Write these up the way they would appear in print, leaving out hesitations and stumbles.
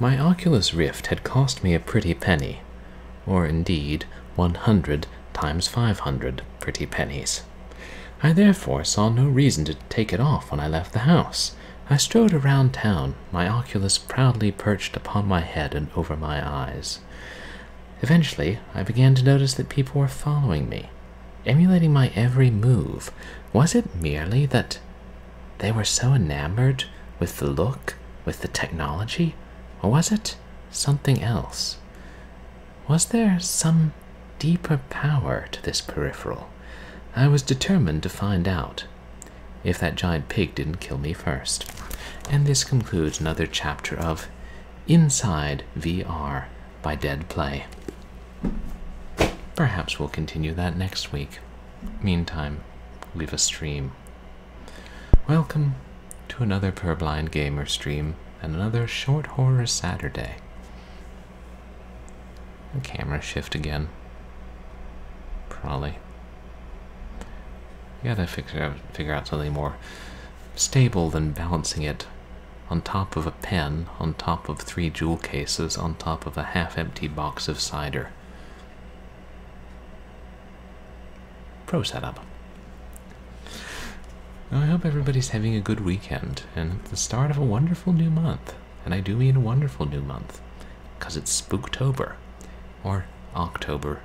My Oculus Rift had cost me a pretty penny, or indeed 100 times 500 pretty pennies. I therefore saw no reason to take it off when I left the house. I strode around town, my Oculus proudly perched upon my head and over my eyes. Eventually, I began to notice that people were following me, emulating my every move. Was it merely that they were so enamored with the look, with the technology, or was it something else? Was there some deeper power to this peripheral? I was determined to find out, if that giant pig didn't kill me first. And this concludes another chapter of Inside VR by Dead Play. Perhaps we'll continue that next week. Meantime, leave a stream. Welcome to another Purblind Gamer stream and another Short Horror Saturday. The camera shift again. Probably. You gotta figure out something more stable than balancing it on top of a pen, on top of 3 jewel cases, on top of a half-empty box of cider. Pro setup. I hope everybody's having a good weekend and the start of a wonderful new month. And I do mean a wonderful new month, because it's Spooktober, or October.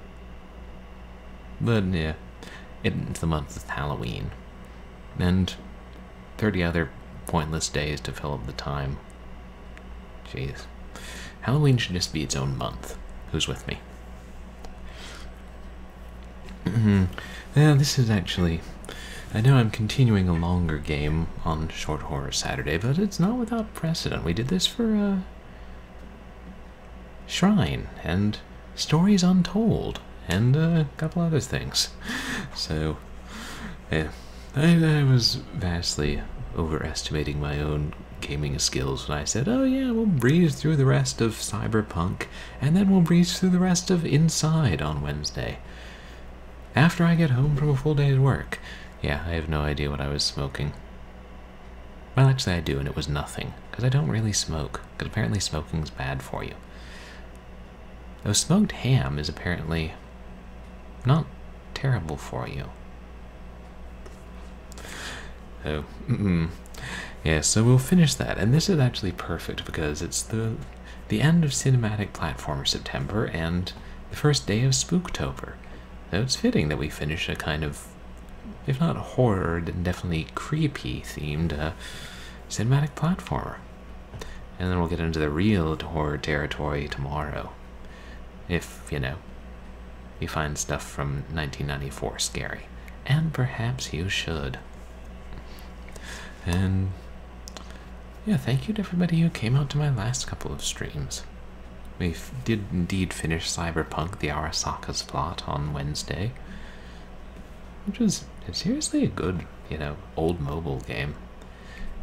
But yeah, it's the month of Halloween, and 30 other pointless days to fill up the time. Jeez. Halloween should just be its own month. Who's with me? Yeah, this is actually... I know I'm continuing a longer game on Short Horror Saturday, but it's not without precedent. We did this for Shrine, and Stories Untold, and a couple other things. So, yeah, I was vastly overestimating my own gaming skills when I said, oh yeah, we'll breeze through the rest of Cyberpunk, and then we'll breeze through the rest of Inside on Wednesday, after I get home from a full day's work. Yeah, I have no idea what I was smoking. Well, actually I do, and it was nothing, because I don't really smoke, because apparently smoking's bad for you. Though smoked ham is apparently not terrible for you. Oh, yeah, so we'll finish that, and this is actually perfect because it's the end of Cinematic Platformer September and the first day of Spooktober. So it's fitting that we finish a kind of, if not horror, then definitely creepy themed cinematic platformer. And then we'll get into the real horror territory tomorrow. If, you know, you find stuff from 1994 scary. And perhaps you should. And yeah, thank you to everybody who came out to my last couple of streams. We did indeed finish Cyberpunk, the Arasaka's plot, on Wednesday, which was seriously a good, you know, old mobile game.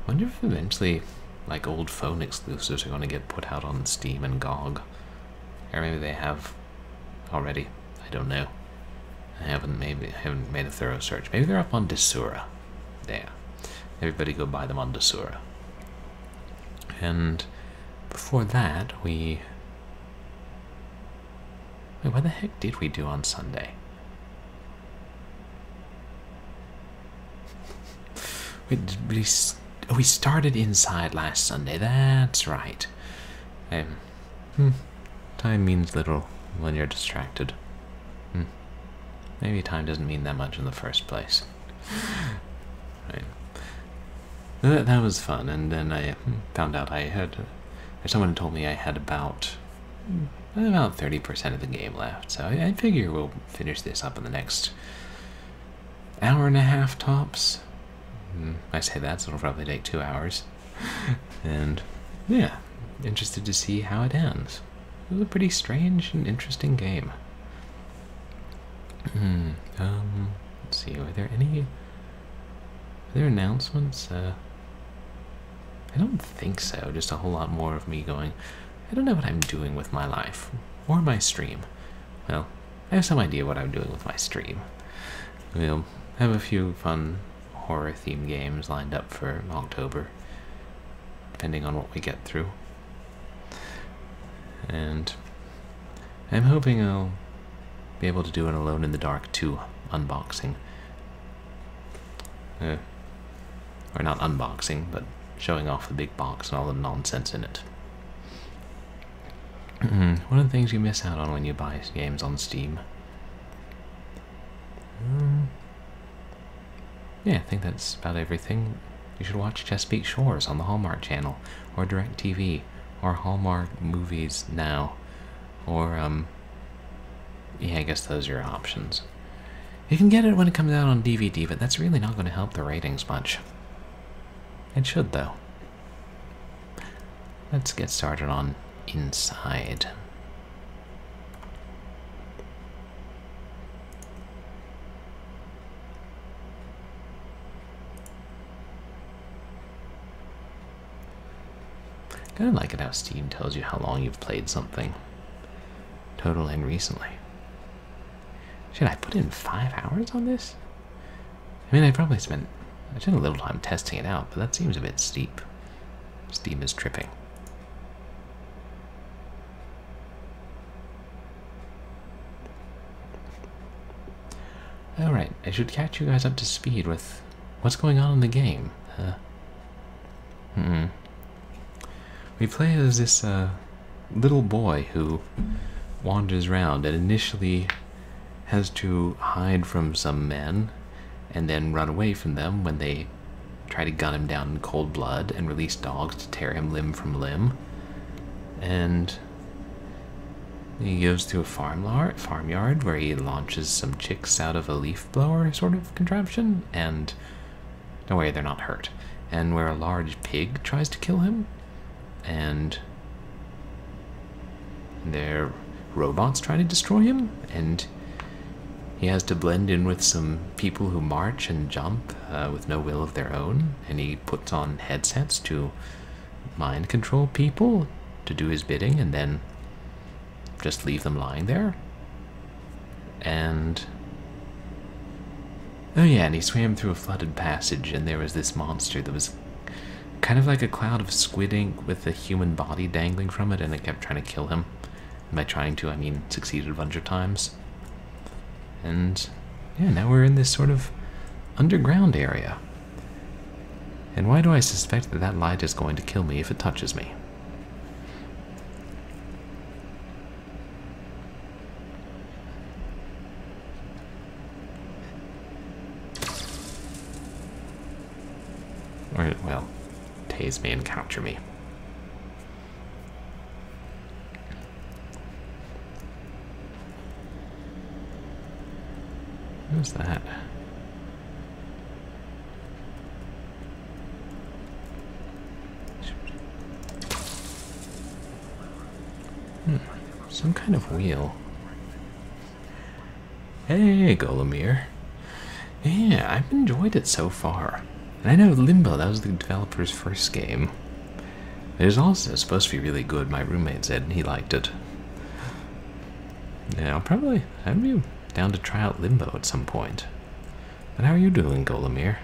I wonder if eventually, like, old phone exclusives are going to get put out on Steam and GOG. Or maybe they have already. I don't know. I haven't made a thorough search. Maybe they're up on Desura. Yeah. Everybody go buy them on Desura. And before that, Wait, what the heck did we do on Sunday? We started Inside last Sunday. That's right. Time means little when you're distracted. Maybe time doesn't mean that much in the first place. Right. That was fun, and then I found out someone told me I had about 30% of the game left, so I figure we'll finish this up in the next hour and a half tops. I say that, so it'll probably take 2 hours. And yeah, interested to see how it ends. It was a pretty strange and interesting game. Let's see, are there announcements? I don't think so, just a whole lot more of me going, I don't know what I'm doing with my life, or my stream. Well, I have some idea what I'm doing with my stream. We'll have a few fun horror-themed games lined up for October, depending on what we get through. And I'm hoping I'll be able to do an Alone in the Dark 2 unboxing. Or not unboxing, but showing off the big box and all the nonsense in it. One of the things you miss out on when you buy games on Steam. Yeah, I think that's about everything. You should watch Chesapeake Shores on the Hallmark Channel, or DirecTV, or Hallmark Movies Now, or, yeah, I guess those are your options. You can get it when it comes out on DVD, but that's really not going to help the ratings much. It should, though. Let's get started on Inside. I kind of like it how Steam tells you how long you've played something. Total and recently. Should I put in 5 hours on this? I mean, I spent a little time testing it out, but that seems a bit steep. Steam is tripping. Alright, I should catch you guys up to speed with what's going on in the game. We play as this little boy who wanders around and initially has to hide from some men and then run away from them when they try to gun him down in cold blood and release dogs to tear him limb from limb. And he goes to a farmyard where he launches some chicks out of a leaf blower sort of contraption, and don't worry, they're not hurt. And where a large pig tries to kill him, and their robots try to destroy him, and he has to blend in with some people who march and jump with no will of their own, and he puts on headsets to mind control people to do his bidding and then just leave them lying there. And oh yeah, and he swam through a flooded passage, and there was this monster that was kind of like a cloud of squid ink with a human body dangling from it, and it kept trying to kill him. And by trying to, I mean succeeded a bunch of times. And yeah, now we're in this sort of underground area. And why do I suspect that that light is going to kill me if it touches me? Or, well, tase me and capture me. What's that? Some kind of wheel. Hey, Golomir. Yeah, I've enjoyed it so far. And I know Limbo, that was the developer's first game. It is also supposed to be really good. My roommate said he liked it. Yeah, I'd be down to try out Limbo at some point. But how are you doing, Golomir?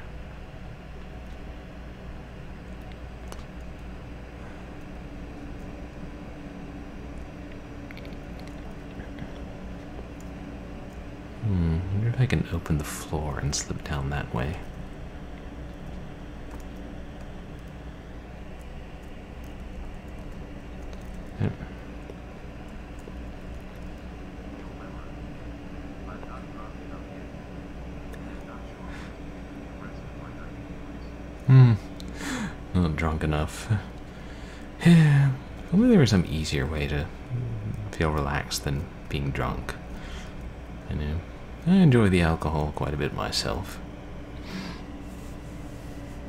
I wonder if I can open the floor and slip down that way. Yep. Not drunk enough. Yeah, only there was some easier way to feel relaxed than being drunk. I know. I enjoy the alcohol quite a bit myself.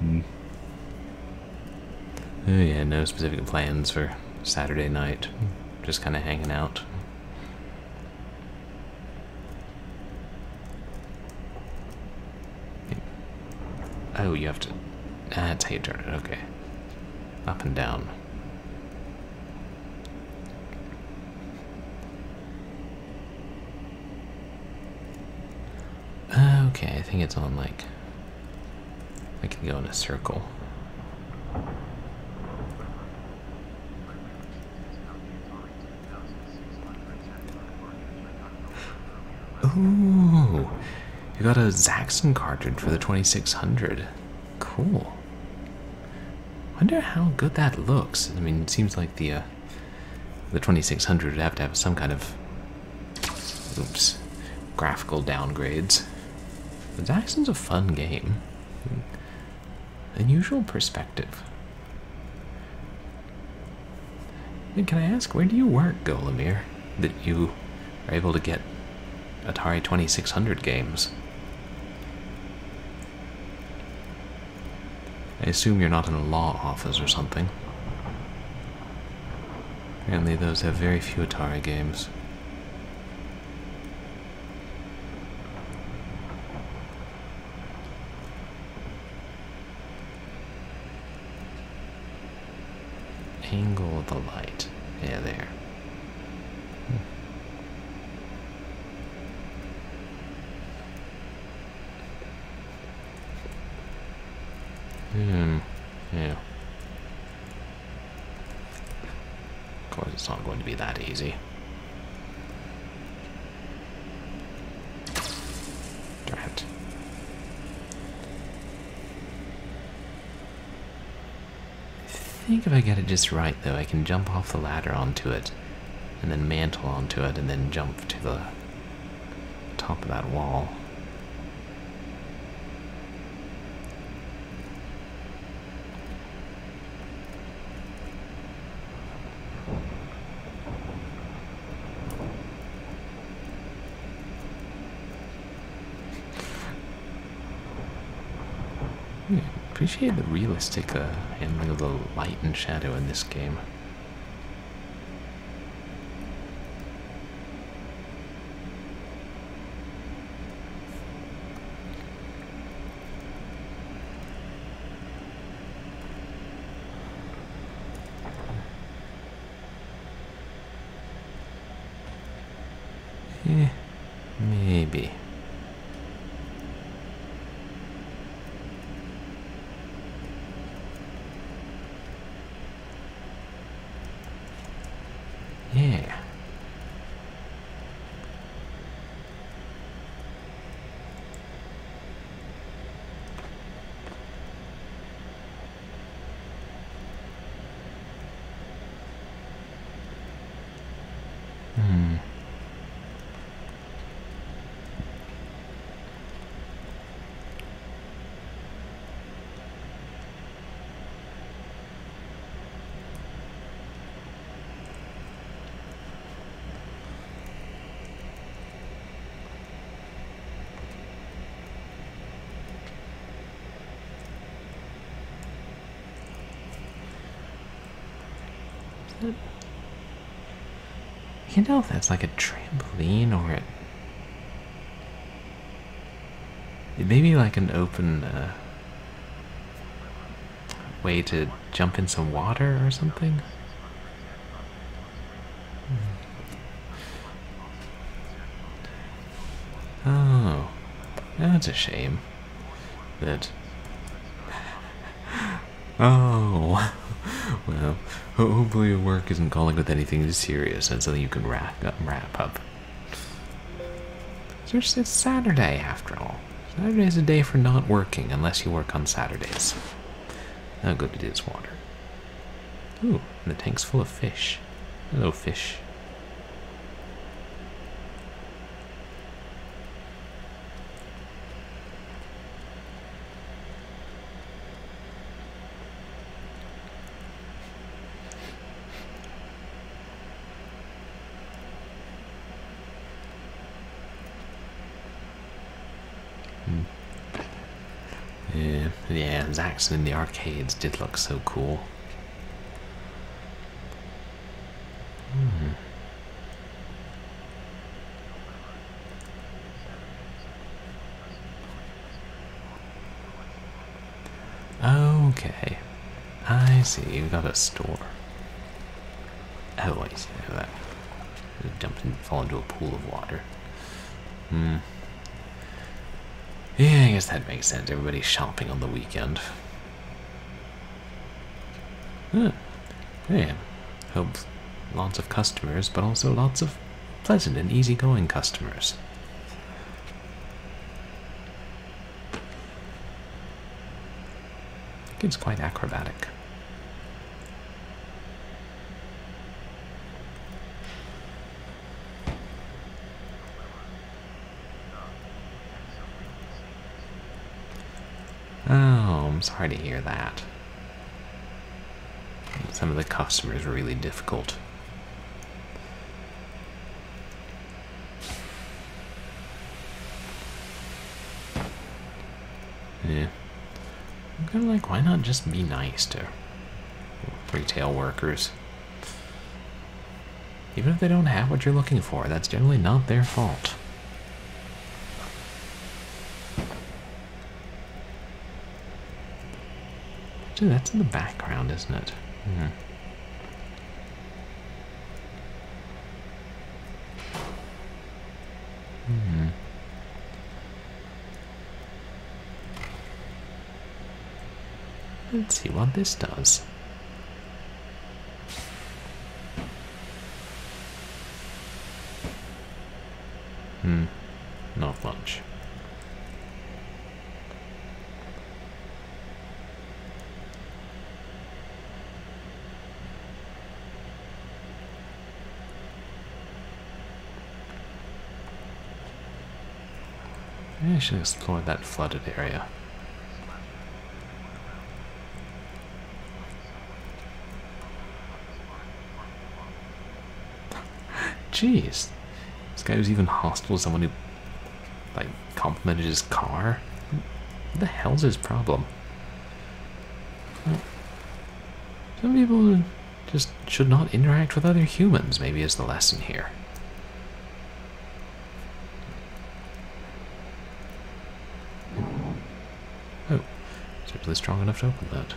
Oh yeah, no specific plans for Saturday night. Just kind of hanging out. Oh, you have to... That's how you turn it, okay. Up and down. Okay, I think it's on, like... I can go in a circle. Ooh, you got a Zaxxon cartridge for the 2600. Cool. Wonder how good that looks. I mean, it seems like the 2600 would have to have some kind of, oops, graphical downgrades. But Zaxxon's a fun game. Unusual perspective. And can I ask, where do you work, Golemir, that you are able to get Atari 2600 games? I assume you're not in a law office or something. Apparently those have very few Atari games. Angle of the light. Yeah, there. Yeah. Of course, it's not going to be that easy. Drat. I think if I get it just right, though, I can jump off the ladder onto it, and then mantle onto it, and then jump to the top of that wall. Appreciate the realistic handling of the light and shadow in this game. Maybe. Yeah. You can tell if that's like a trampoline or it may be like an open way to jump in some water or something. Oh, that's a shame. That. Oh, well, hopefully your work isn't calling with anything serious and something you can wrap up. It's Saturday, after all. Saturday's a day for not working, unless you work on Saturdays. How good it is, water. Ooh, and the tank's full of fish. Hello, fish. Yeah, Zaxxon in the arcades did look so cool. Okay, I see. You got a store. Oh, I see that. Jump and fall into a pool of water. Yeah, I guess that makes sense. Everybody's shopping on the weekend. Yeah. Hope lots of customers, but also lots of pleasant and easygoing customers. It's quite acrobatic. Oh, I'm sorry to hear that. Some of the customers were really difficult. Yeah. I'm kind of like, why not just be nice to retail workers? Even if they don't have what you're looking for, that's generally not their fault. Actually, that's in the background, isn't it? Let's see what this does. Not much. Maybe I should explore that flooded area. Jeez. This guy was even hostile to someone who, like, complimented his car? What the hell's his problem? Some people just should not interact with other humans, maybe is the lesson here. Oh, is it really strong enough to open that?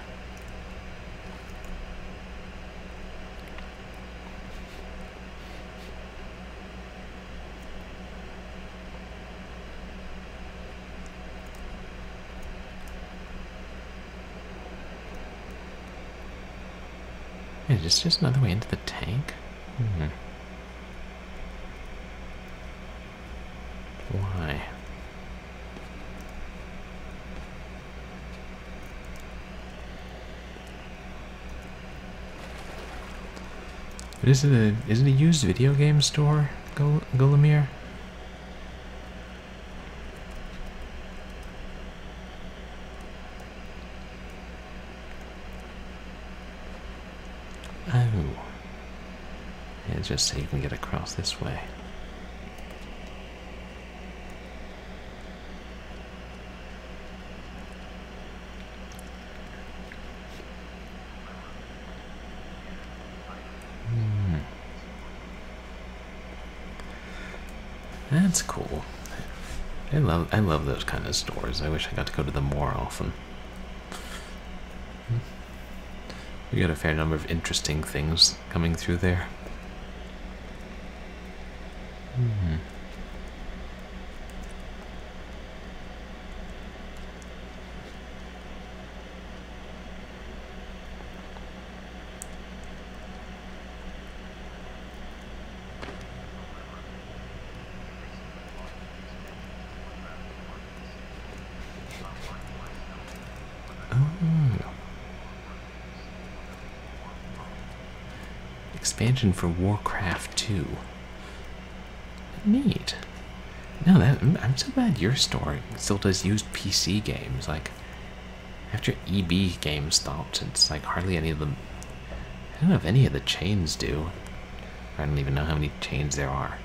Is this just another way into the tank? Why? Is it a used video game store, Golemir? Oh. Yeah, just so you can get across this way. That's cool. I love those kind of stores. I wish I got to go to them more often. We got a fair number of interesting things coming through there. Expansion for Warcraft 2. Neat. No, I'm so glad your store still does used PC games. Like, after EB games stopped, it's like hardly any of them. I don't know if any of the chains do. I don't even know how many chains there are.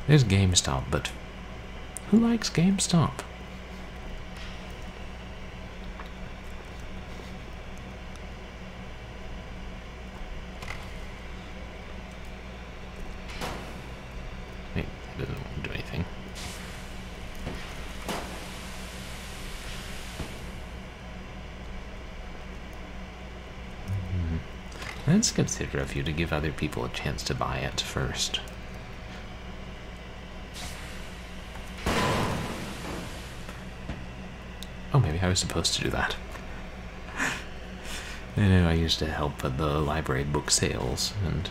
There's GameStop, but who likes GameStop? Let's consider a few to give other people a chance to buy it first. Oh, maybe I was supposed to do that. I know I used to help at the library book sales, and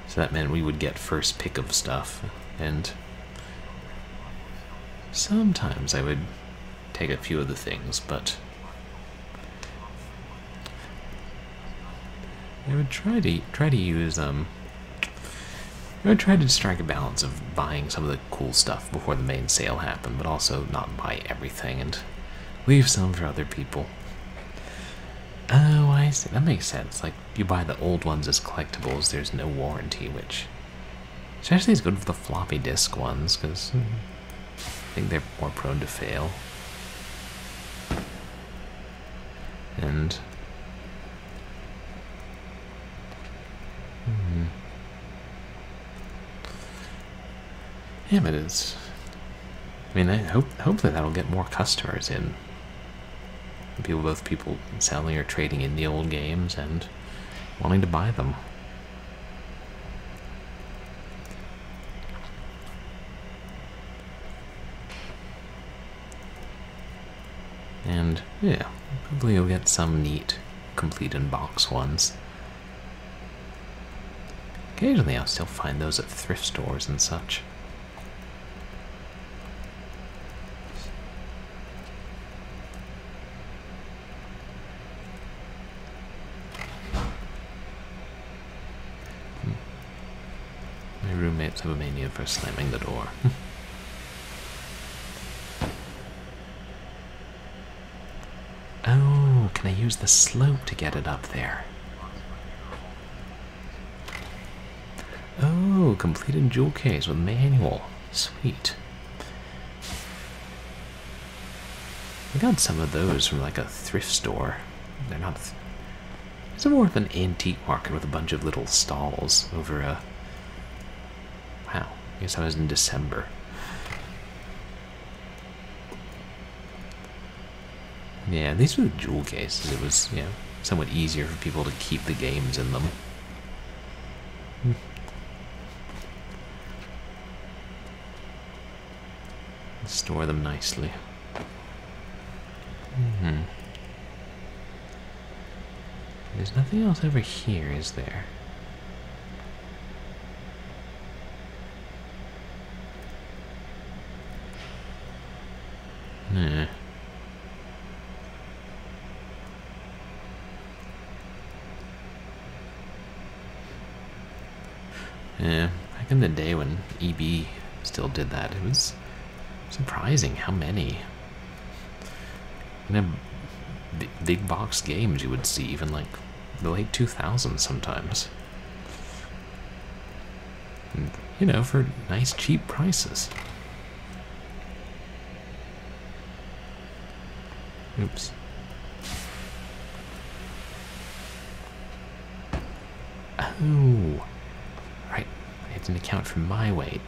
so that meant we would get first pick of stuff, and sometimes I would take a few of the things, but I would try to use I would try to strike a balance of buying some of the cool stuff before the main sale happened, but also not buy everything and leave some for other people. Oh, I see. That makes sense. Like, you buy the old ones as collectibles, there's no warranty, which especially is good for the floppy disk ones, because I think they're more prone to fail. And yeah, but it's, I mean, hopefully that'll get more customers in. Both people selling or trading in the old games and wanting to buy them. And yeah, hopefully you'll get some neat, complete in box ones. Occasionally I'll still find those at thrift stores and such. My roommates have a mania for slamming the door. Oh, can I use the slope to get it up there? Oh, completed jewel case with manual. Sweet. I got some of those from like a thrift store. They're not... It's more of an antique market with a bunch of little stalls over a... Wow, I guess I was in December. Yeah, these were the jewel cases. It was, you know, somewhat easier for people to keep the games in them. Store them nicely. There's nothing else over here, is there? Nah. Yeah, back in the day when EB still did that, it was surprising how many big box games you would see, even like the late 2000s sometimes. And, you know, for nice cheap prices. Oops. Oh, right. I didn't account for my weight.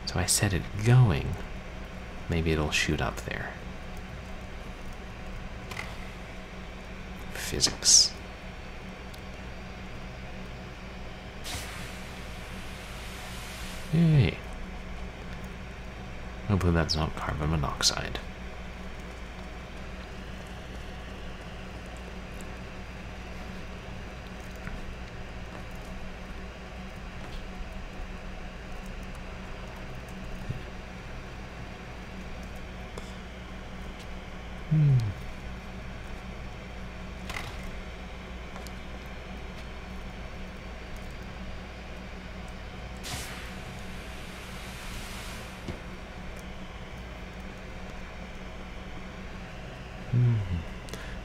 So I set it going. Maybe it'll shoot up there. Physics. Yay. Hopefully that's not carbon monoxide.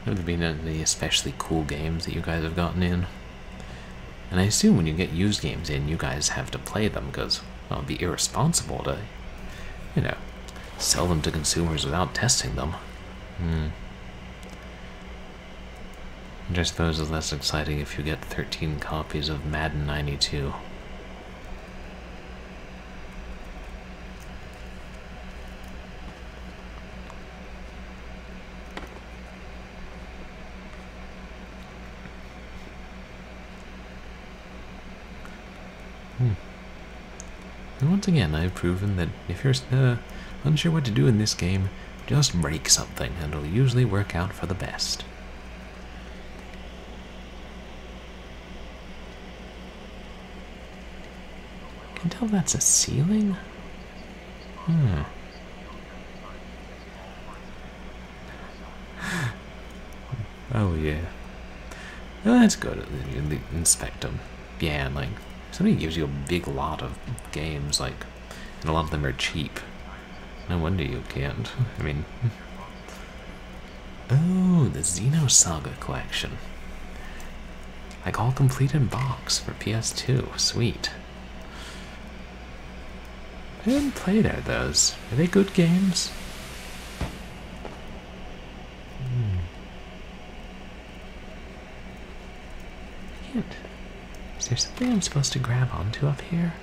Have there been any especially cool games that you guys have gotten in? And I assume when you get used games in, you guys have to play them, because well, it'd be irresponsible to, you know, sell them to consumers without testing them. Which I suppose is less exciting if you get 13 copies of Madden 92. And once again, I've proven that if you're unsure what to do in this game, just break something, and it'll usually work out for the best. I can tell that's a ceiling? Oh yeah. Well, that's good. You inspect them. Yeah, and like, somebody gives you a big lot of games, like, and a lot of them are cheap. No wonder you can't. I mean... Oh, the Xenosaga collection. Like, all completed box for PS2. Sweet. I didn't play those. Are they good games? Is there something I'm supposed to grab onto up here?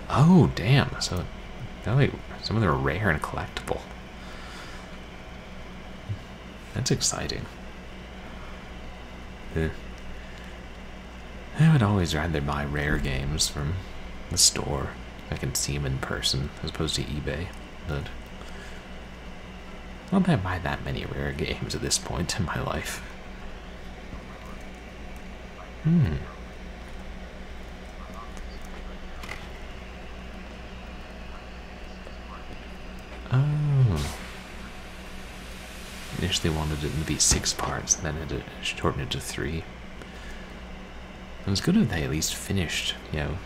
Oh, damn. So, some of them are rare and collectible. That's exciting. I would always rather buy rare games from the store. I can see them in person as opposed to eBay. But not that I buy that many rare games at this point in my life. Oh. Initially wanted it to be 6 parts, then it shortened it to 3. It was good if they at least finished, you know,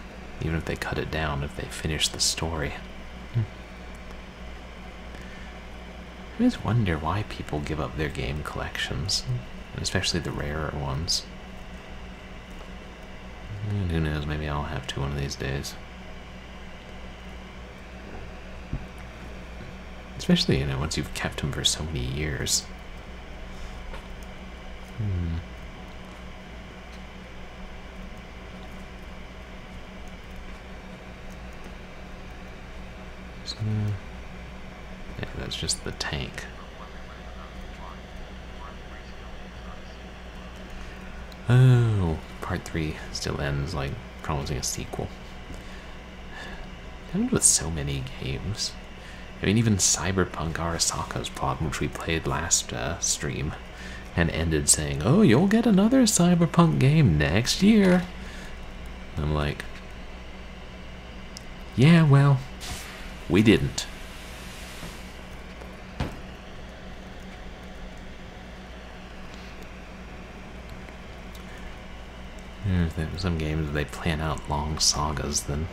even if they cut it down, if they finished the story. I just wonder why people give up their game collections, especially the rarer ones. And who knows, maybe I'll have to one of these days. Especially, you know, once you've kept them for so many years. So, yeah, that's just the tank. Oh, part 3 still ends like promising a sequel. Happened with so many games. I mean, even Cyberpunk Arasaka's plot, which we played last stream, and ended saying, "Oh, you'll get another Cyberpunk game next year." I'm like, yeah, well, we didn't. If there were some games they plan out long sagas, then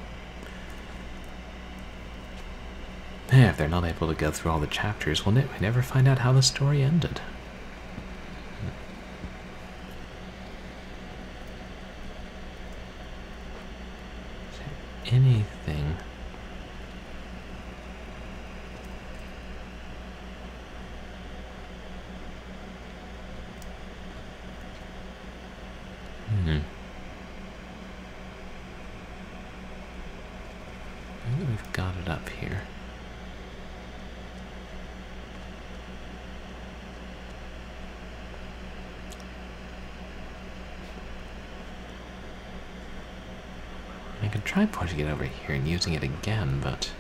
yeah, if they're not able to go through all the chapters, we never find out how the story ended. Is there anything? I think we've got it up here. I could try pushing it over here and using it again, but...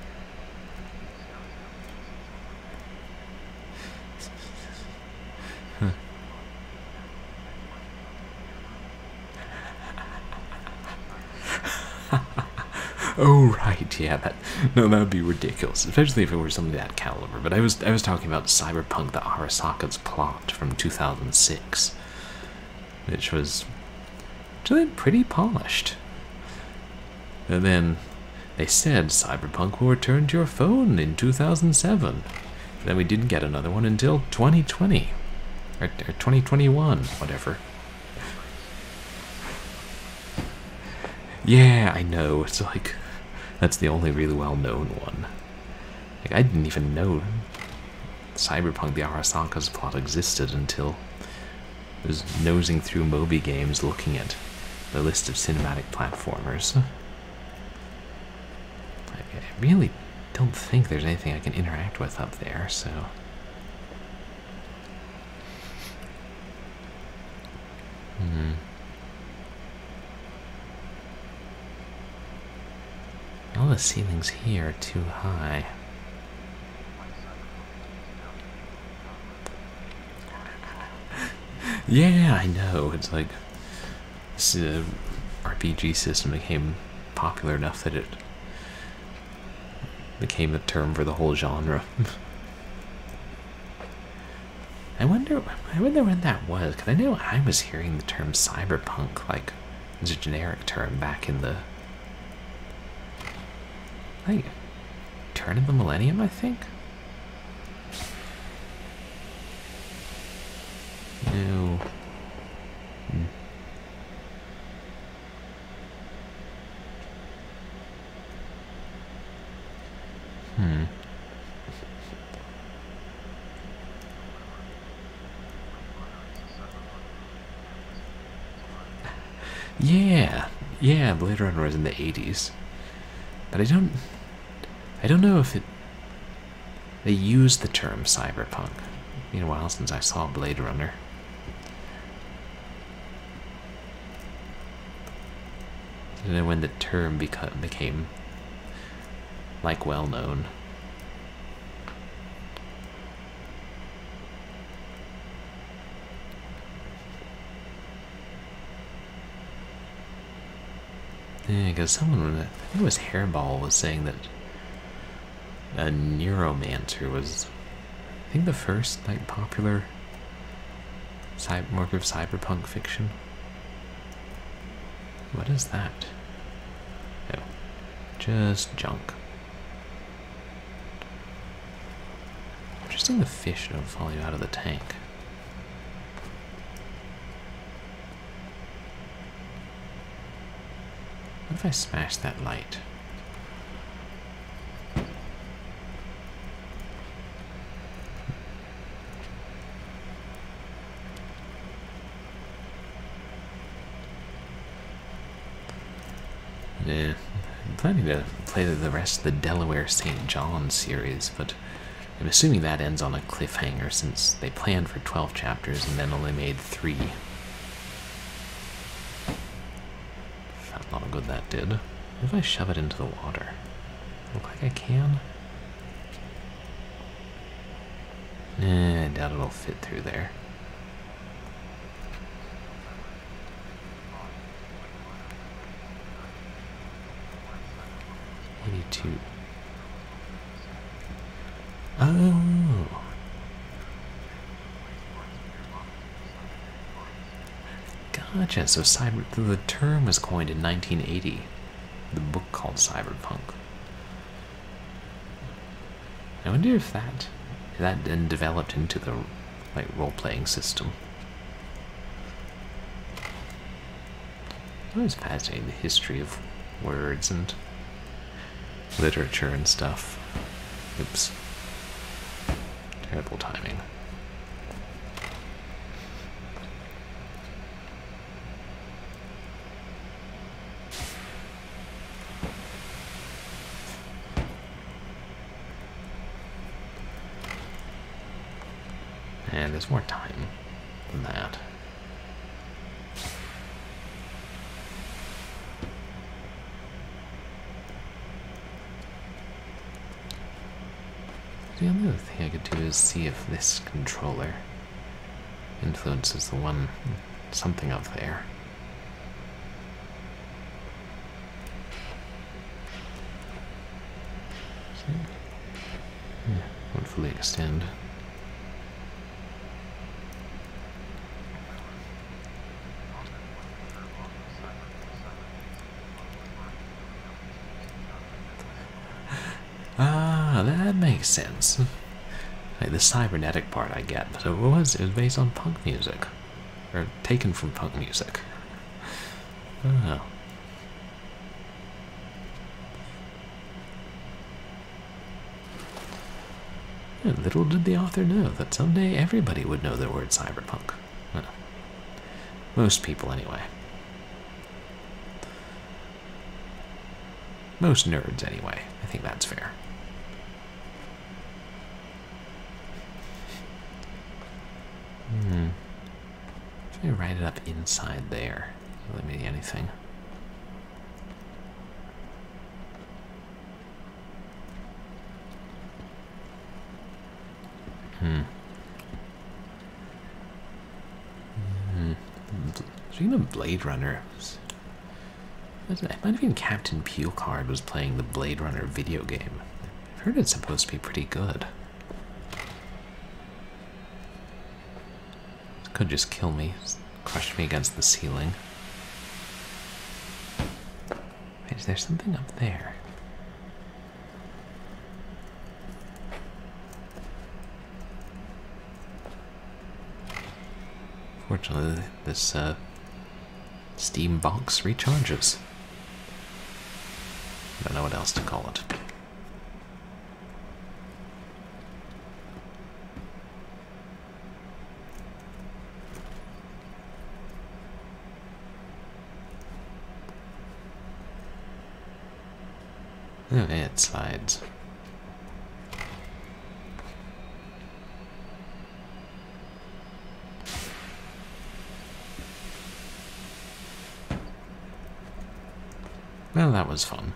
Oh right, yeah, that would be ridiculous, especially if it were something that caliber. But I was talking about Cyberpunk the Arasaka's plot from 2006, which was actually pretty polished. And then they said Cyberpunk will return to your phone in 2007. But then we didn't get another one until 2020 or 2021, whatever. Yeah, I know. It's like, that's the only really well-known one. Like, I didn't even know Cyberpunk the Arasaka's plot existed until I was nosing through Moby Games looking at the list of cinematic platformers. Like, I really don't think there's anything I can interact with up there, so... All the ceilings here are too high. Yeah, I know. It's like this RPG system became popular enough that it became a term for the whole genre. I wonder when that was, because I know I was hearing the term cyberpunk like as a generic term back in the like turn of the millennium, I think. No. Yeah, Blade Runner was in the 80s. But I don't know if they used the term cyberpunk. It's been a while since I saw Blade Runner. I don't know when the term became like well known. Yeah, because someone, I think it was Hairball, was saying that a neuromancer was, I think, the first like popular work of cyberpunk fiction. What is that? Oh, just junk. Interesting, the fish don't follow you out of the tank. What if I smash that light? Yeah, I'm planning to play the rest of the Delaware St. John series, but I'm assuming that ends on a cliffhanger since they planned for 12 chapters and then only made 3. Felt not good that did. What if I shove it into the water? Look like I can? I doubt it'll fit through there. Oh. Gotcha. So the term was coined in 1980. The book called Cyberpunk. I wonder if that then developed into the like role-playing system. It was fascinating, the history of words and literature and stuff. Oops. Terrible timing. And there's more time than that. The only other thing I could do is see if this controller influences the one, something up there. Yeah, won't fully extend. Ah, that makes sense. Like the cybernetic part I get, but it was based on punk music. Or taken from punk music. Oh. And little did the author know that someday everybody would know the word cyberpunk. Well, most people, anyway. Most nerds, anyway. I think that's fair. If I write it up inside there, will it mean anything? Speaking of Blade Runner, it might have been Captain Pulecard was playing the Blade Runner video game. I've heard it's supposed to be pretty good. Could just kill me, crush me against the ceiling. Wait, is there something up there? Fortunately, this steam box recharges. I don't know what else to call it. Oh, it slides. Well, that was fun.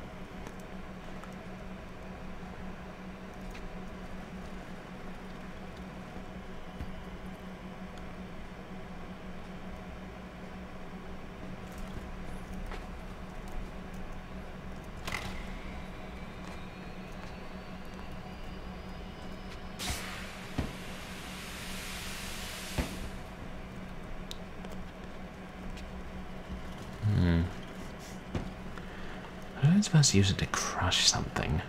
I'm supposed to use it to crush something.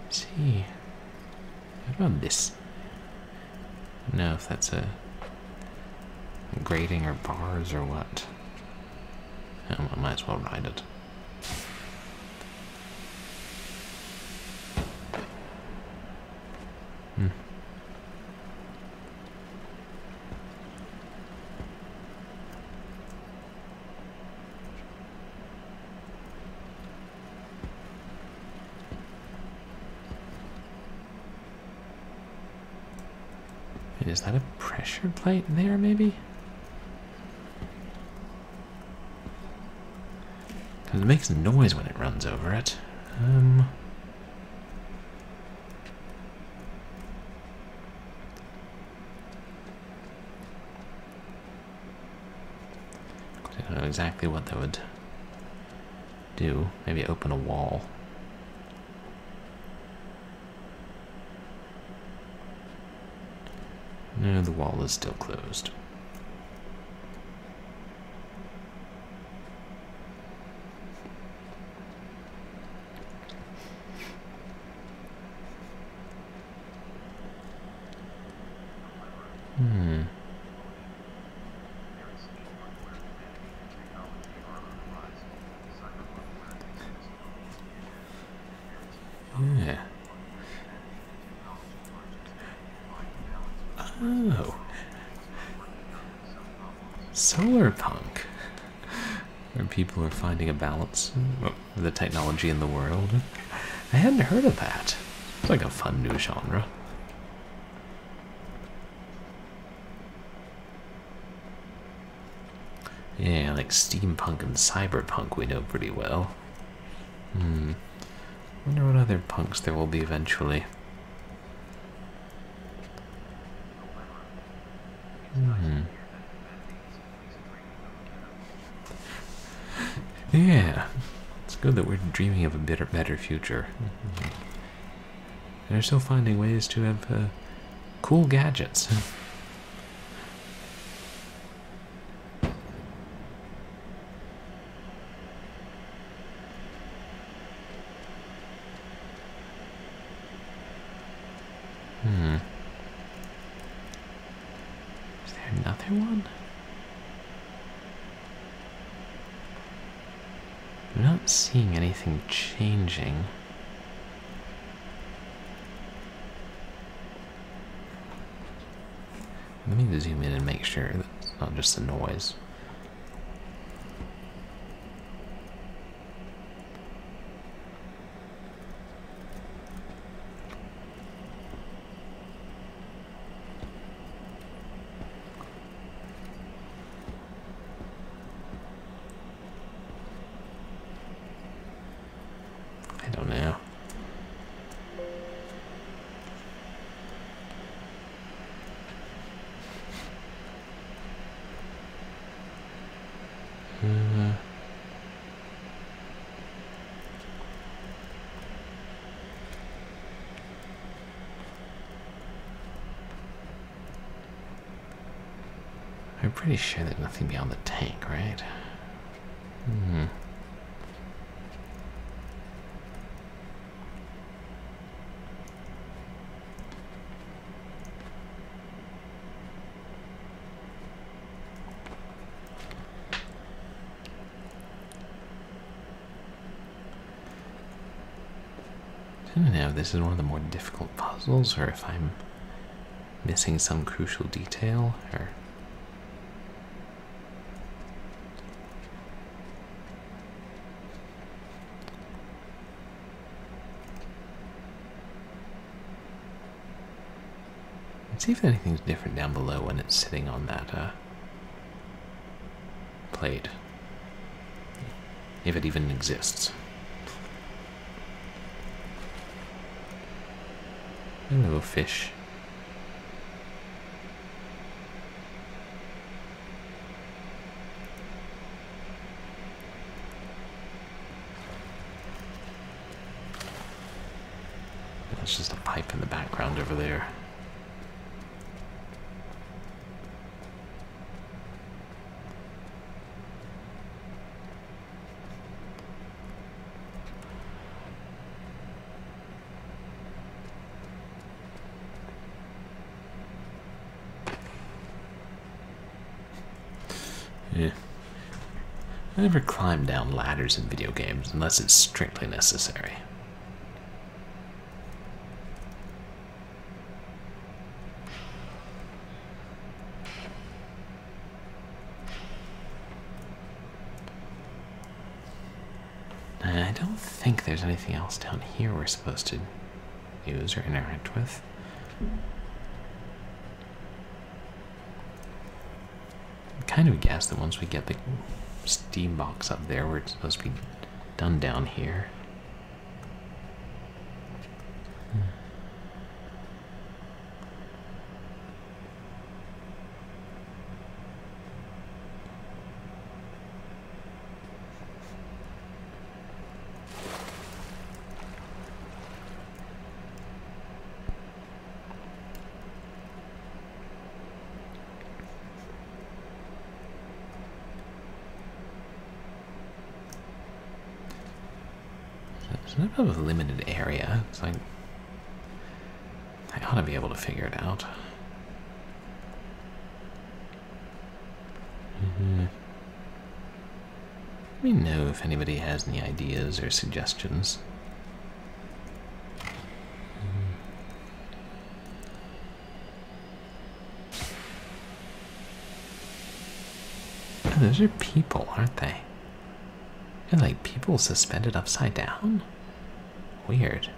Let's see. What about this? I don't know if that's a grating or bars or what. Oh, I might as well ride it. Is that a pressure plate there, maybe? Because it makes noise when it runs over it. I don't know exactly what that would do. Maybe open a wall. No, the wall is still closed. Yeah. Oh. Solar punk. Where people are finding a balance with the technology in the world. I hadn't heard of that. It's like a fun new genre. Yeah, like steampunk and cyberpunk we know pretty well. Wonder what other punks there will be eventually. Yeah, it's good that we're dreaming of a better future. They're still finding ways to have cool gadgets. Is there another one? I'm not seeing anything changing. Let me zoom in and make sure that it's not just a noise. I don't know. I'm pretty sure there's nothing beyond the tank, right? Hmm. I don't know if this is one of the more difficult puzzles, or if I'm missing some crucial detail, or... Let's see if anything's different down below when it's sitting on that plate. If it even exists. Hello, fish. That's just a pipe in the background over there. Yeah. I never climb down ladders in video games unless it's strictly necessary. I don't think there's anything else down here we're supposed to use or interact with. Kind of guess that once we get the steam box up there, we're supposed to be done down here. It's not a limited area. It's like I ought to be able to figure it out. Let me know if anybody has any ideas or suggestions. Oh, those are people, aren't they? They're like people suspended upside down? Weird.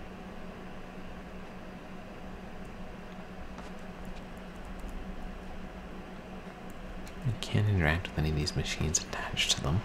I can't interact with any of these machines attached to them.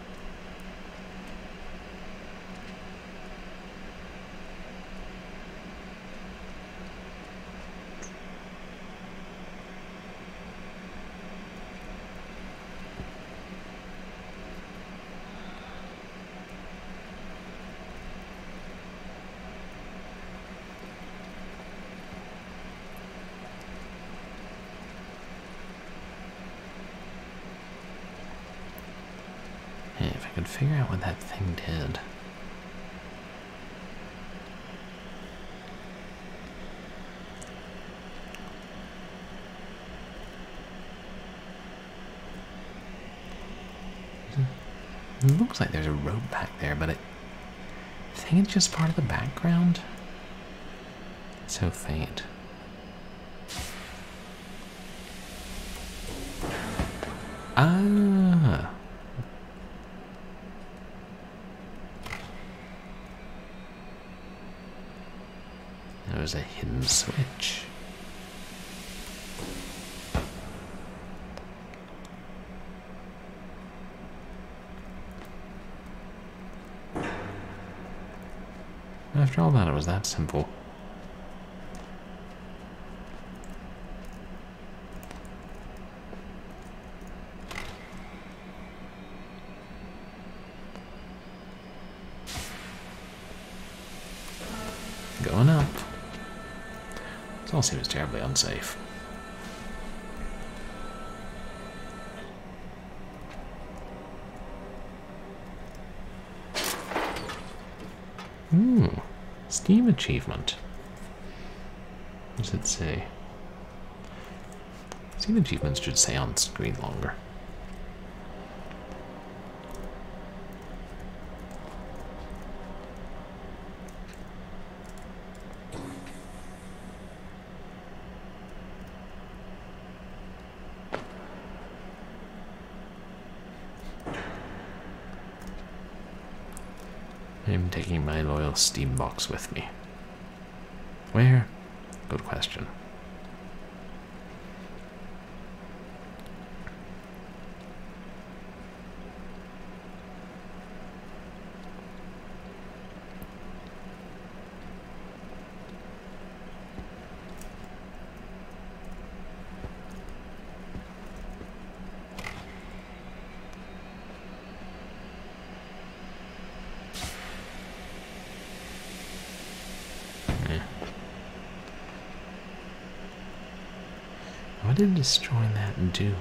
If I could figure out what that thing did. It looks like there's a rope back there, but I think it's just part of the background. It's so faint. Ah. There was a hidden switch. After all that, it was that simple. Going up. This all seems terribly unsafe. Steam achievement. What does it say? Steam achievements should say on screen longer. I'm taking my loyal Steam box with me. Where? Good question. What did destroying that do?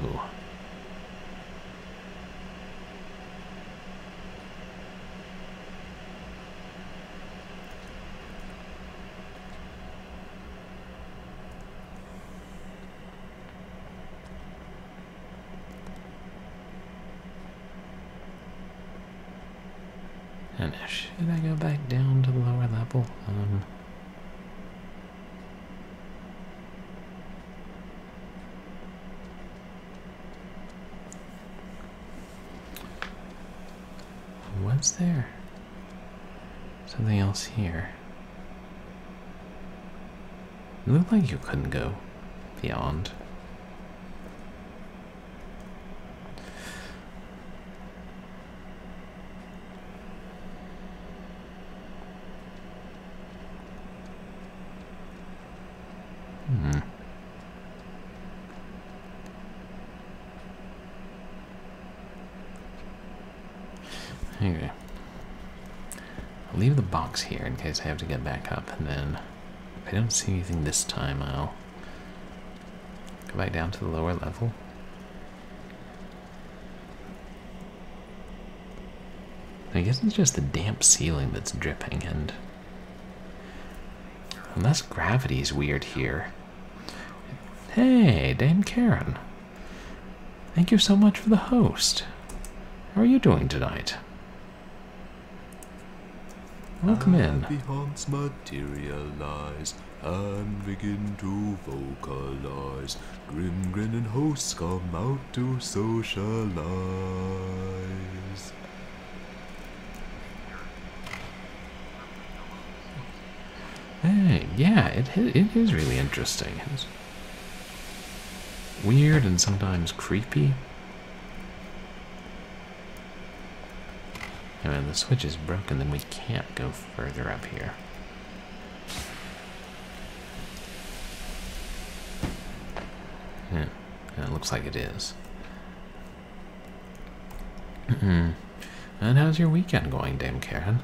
And should I go back down to the lower level? Was there something else here? It looked like you couldn't go beyond. Okay. I'll leave the box here in case I have to get back up, and then if I don't see anything this time, I'll go back down to the lower level. I guess it's just the damp ceiling that's dripping, and unless gravity's weird here. Hey, Dame Karen. Thank you so much for the host. How are you doing tonight? Welcome in. Happy haunts materialize and begin to vocalize. Grin and hosts come out to socialize. Hey, yeah, it is really interesting. It's weird and sometimes creepy. And when the switch is broken, then we can't go further up here. Yeah, it looks like it is. And how's your weekend going, Dame Karen?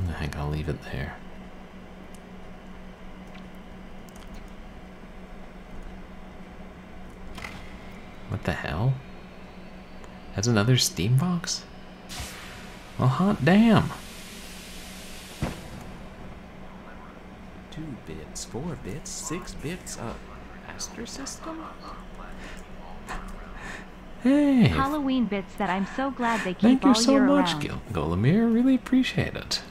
I think I'll leave it there. What the hell? That's another Steam box? Well, hot damn. 2 bits, 4 bits, 6 bits of Aster System? Hey! Halloween bits that I'm so glad they keep Thank you all so year much, around. Golemir. Really appreciate it.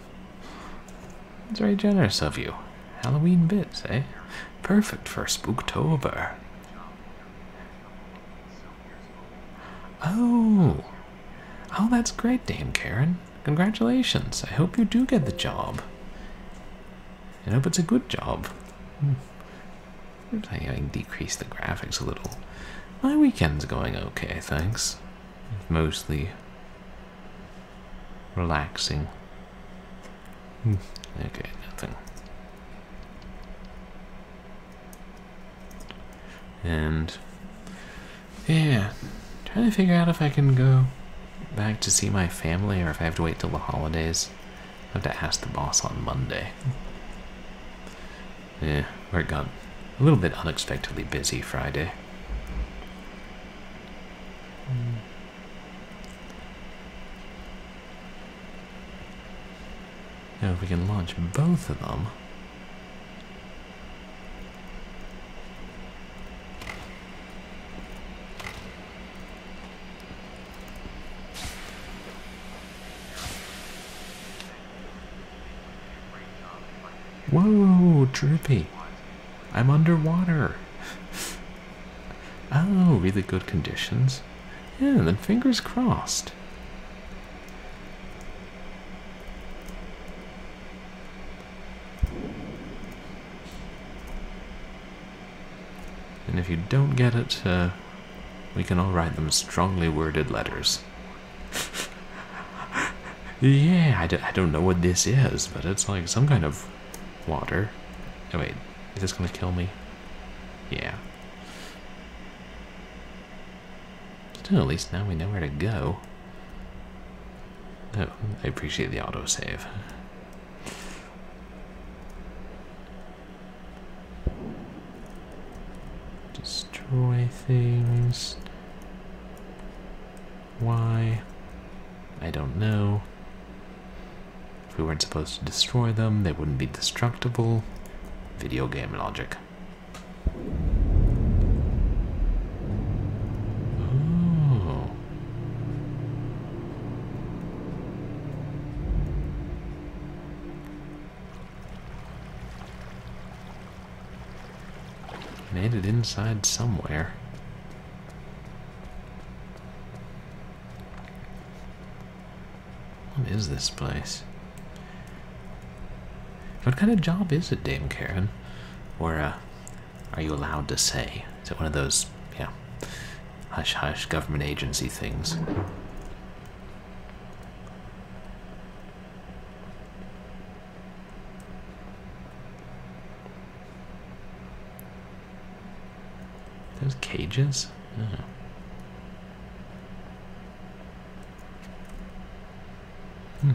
It's very generous of you. Halloween bits, eh? Perfect for Spooktober. Oh, that's great, Dame Karen. Congratulations. I hope you do get the job. I hope it's a good job. I can decrease the graphics a little. My weekend's going okay, thanks. Mostly relaxing. Okay, nothing. And yeah, trying to figure out if I can go back to see my family or if I have to wait till the holidays. I have to ask the boss on Monday. Yeah, where it got a little bit unexpectedly busy Friday. Now if we can launch both of them. Whoa, Drippy. I'm underwater. Oh, really good conditions. Yeah, then fingers crossed. And if you don't get it, we can all write them strongly worded letters. Yeah, I don't know what this is, but it's like some kind of water. Oh wait, is this gonna kill me? Yeah. Still, at least now we know where to go. Oh, I appreciate the autosave. Destroy things. Why? I don't know. If we weren't supposed to destroy them, they wouldn't be destructible. Video game logic. Oh. Made it inside somewhere. What is this place? What kind of job is it, Dame Karen? Or, are you allowed to say? Is it one of those, yeah, hush-hush government agency things? Those cages? Oh. Hmm.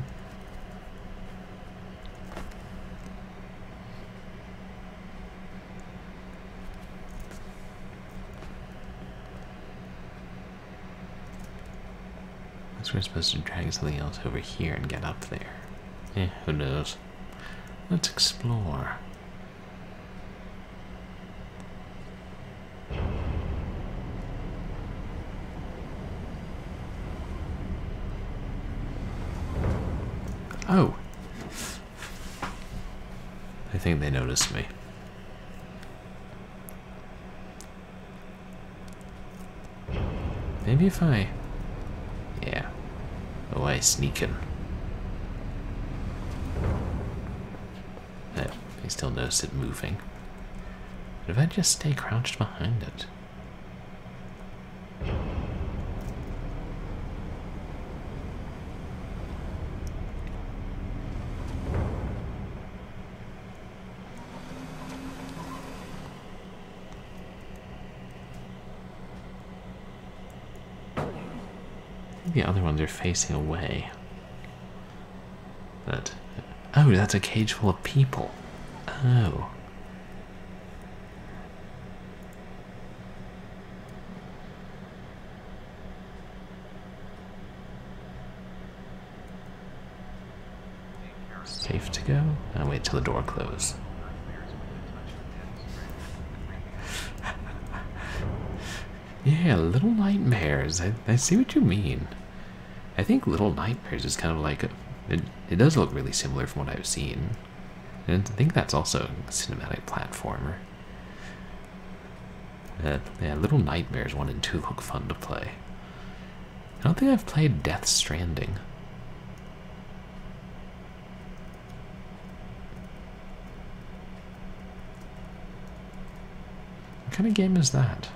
We're supposed to drag something else over here and get up there. Eh, who knows? Let's explore. Oh! I think they noticed me. Maybe if I... Yeah. Oh, I sneaking. Oh, I still notice it moving. But if I just stay crouched behind it? The other ones are facing away. But, oh, that's a cage full of people. Oh. Safe to go? I'll wait till the door closes. Yeah, Little Nightmares. I see what you mean. I think Little Nightmares is kind of like it does look really similar from what I've seen. And I think that's also a cinematic platformer. Yeah, Little Nightmares 1 and 2 look fun to play. I don't think I've played Death Stranding. What kind of game is that?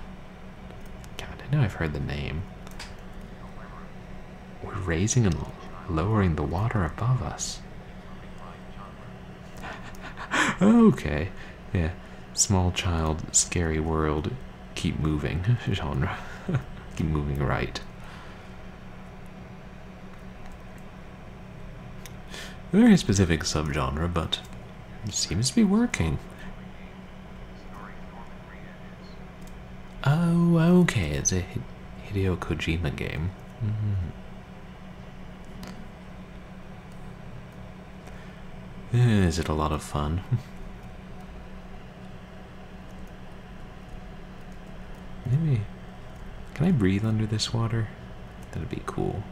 I know I've heard the name. We're raising and lowering the water above us. Okay. Yeah. Small child, scary world, keep moving genre. Keep moving right. A very specific subgenre, but it seems to be working. Oh, okay, it's a Hideo Kojima game. Is it a lot of fun? Maybe... Can I breathe under this water? That'd be cool.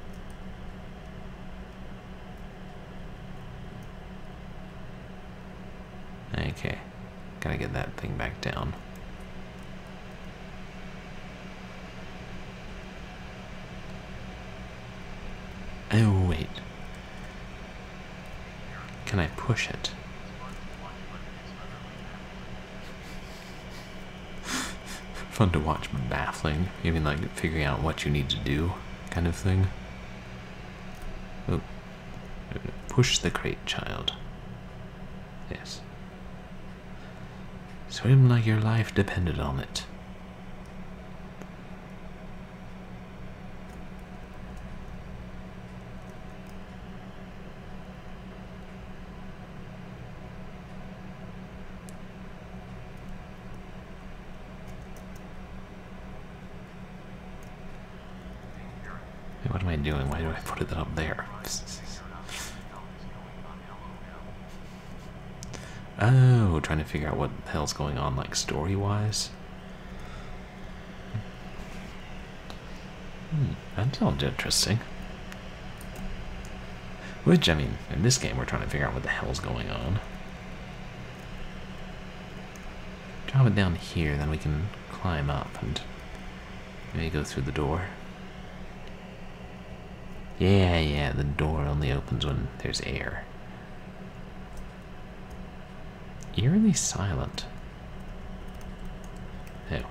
Okay. Gotta get that thing back down. Oh, wait. Can I push it? Fun to watch, but baffling. Even like figuring out what you need to do, kind of thing. Oh. Push the crate, child. Yes. Swim like your life depended on it. What am I doing? Why do I put it up there? Oh, trying to figure out what the hell's going on, like, story-wise? That sounds interesting. Which, I mean, in this game we're trying to figure out what the hell's going on. Drop it down here, then we can climb up and maybe go through the door. Yeah, the door only opens when there's air. Eerily silent. Oh.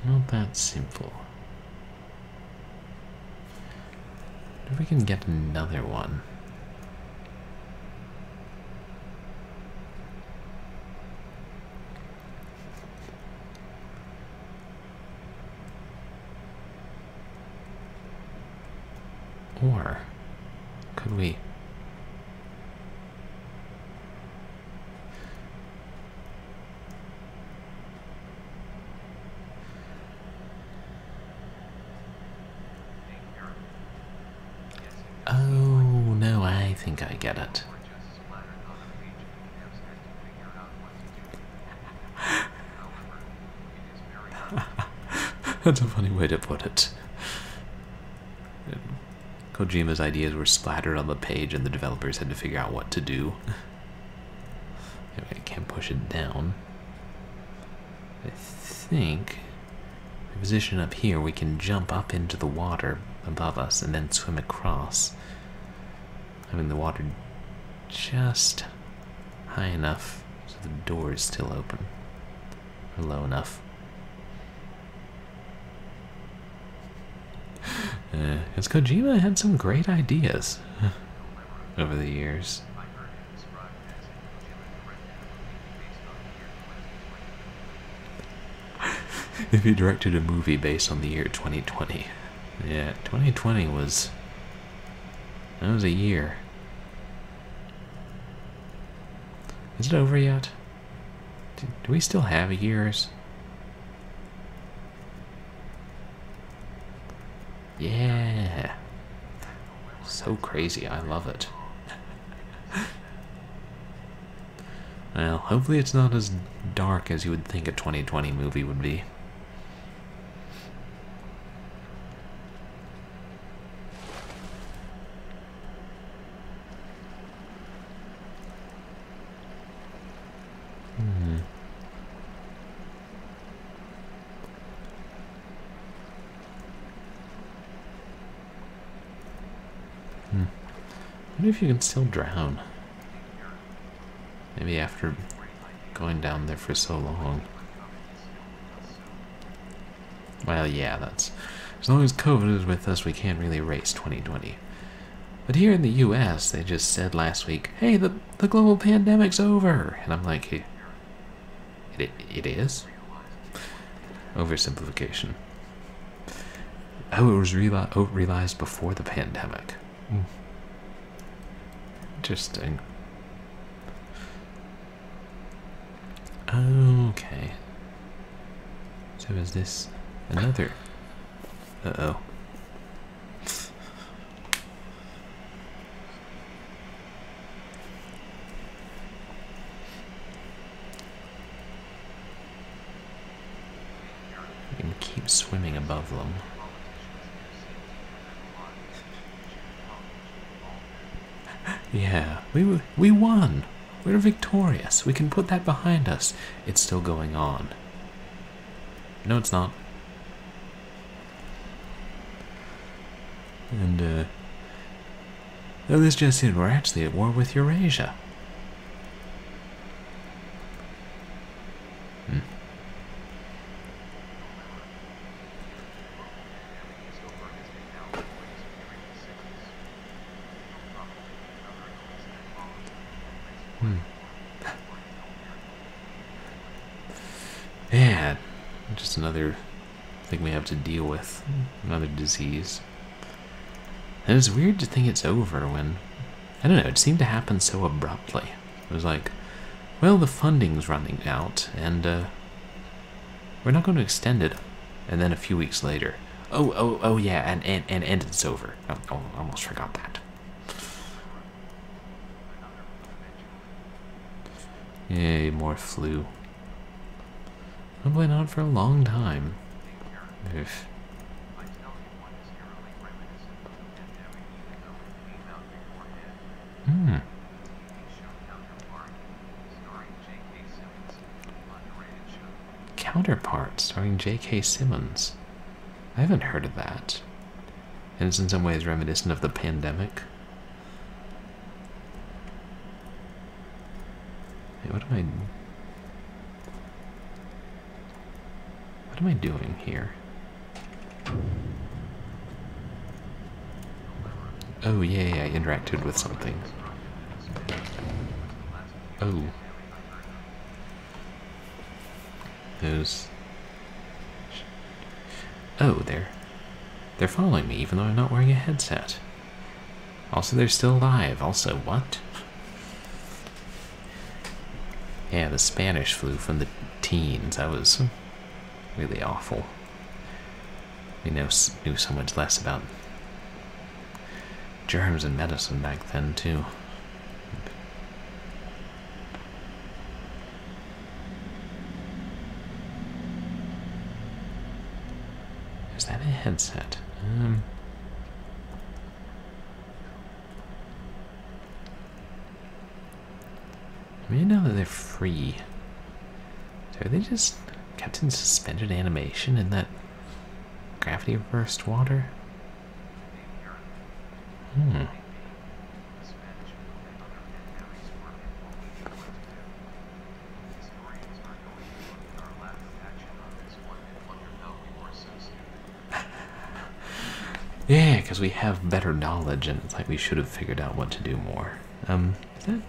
Not that simple. If we can get another one. Or could we? Oh, no, I think I get it. That's a funny way to put it. Kojima's ideas were splattered on the page and the developers had to figure out what to do. I can't push it down. I think if we position up here, we can jump up into the water above us and then swim across. Having the water just high enough so the door is still open. Or low enough. Because Kojima had some great ideas over the years. If he directed a movie based on the year 2020. Yeah, 2020 was... that was a year. Is it over yet? Do we still have years? Yeah. So crazy, I love it. Well, hopefully it's not as dark as you would think a 2020 movie would be. I wonder if you can still drown. Maybe after going down there for so long. Well, yeah, that's... as long as COVID is with us, we can't really erase 2020. But here in the US, they just said last week, hey, the global pandemic's over! And I'm like, it is? Oversimplification. Oh, it was realized before the pandemic. Interesting. Okay. So is this another? Uh-oh. You can keep swimming above them. Yeah, we won. We're victorious. We can put that behind us. It's still going on. No, it's not. And, oh, this just in. We're actually at war with Eurasia. Yeah, just another thing we have to deal with. Another disease. And it's weird to think it's over when, I don't know, it seemed to happen so abruptly. It was like, well, the funding's running out, and we're not going to extend it. And then a few weeks later, oh yeah, and it's over. Oh, almost forgot that. Yay, more flu. I've been out for a long time. Oof. Counterpart, starring J.K. Simmons. I haven't heard of that. And it's in some ways reminiscent of the pandemic. Hey, what am I doing here? Oh, yeah, I interacted with something. Oh. Those... Oh, they're following me even though I'm not wearing a headset. Also, they're still alive. Also, what? Yeah, the Spanish flu from the teens. That was really awful. We knew so much less about germs and medicine back then, too. Is that a headset? I mean, now that they're free, so are they just kept in suspended animation in that gravity-reversed water? Yeah, because we have better knowledge, and it's like we should have figured out what to do more. Is that...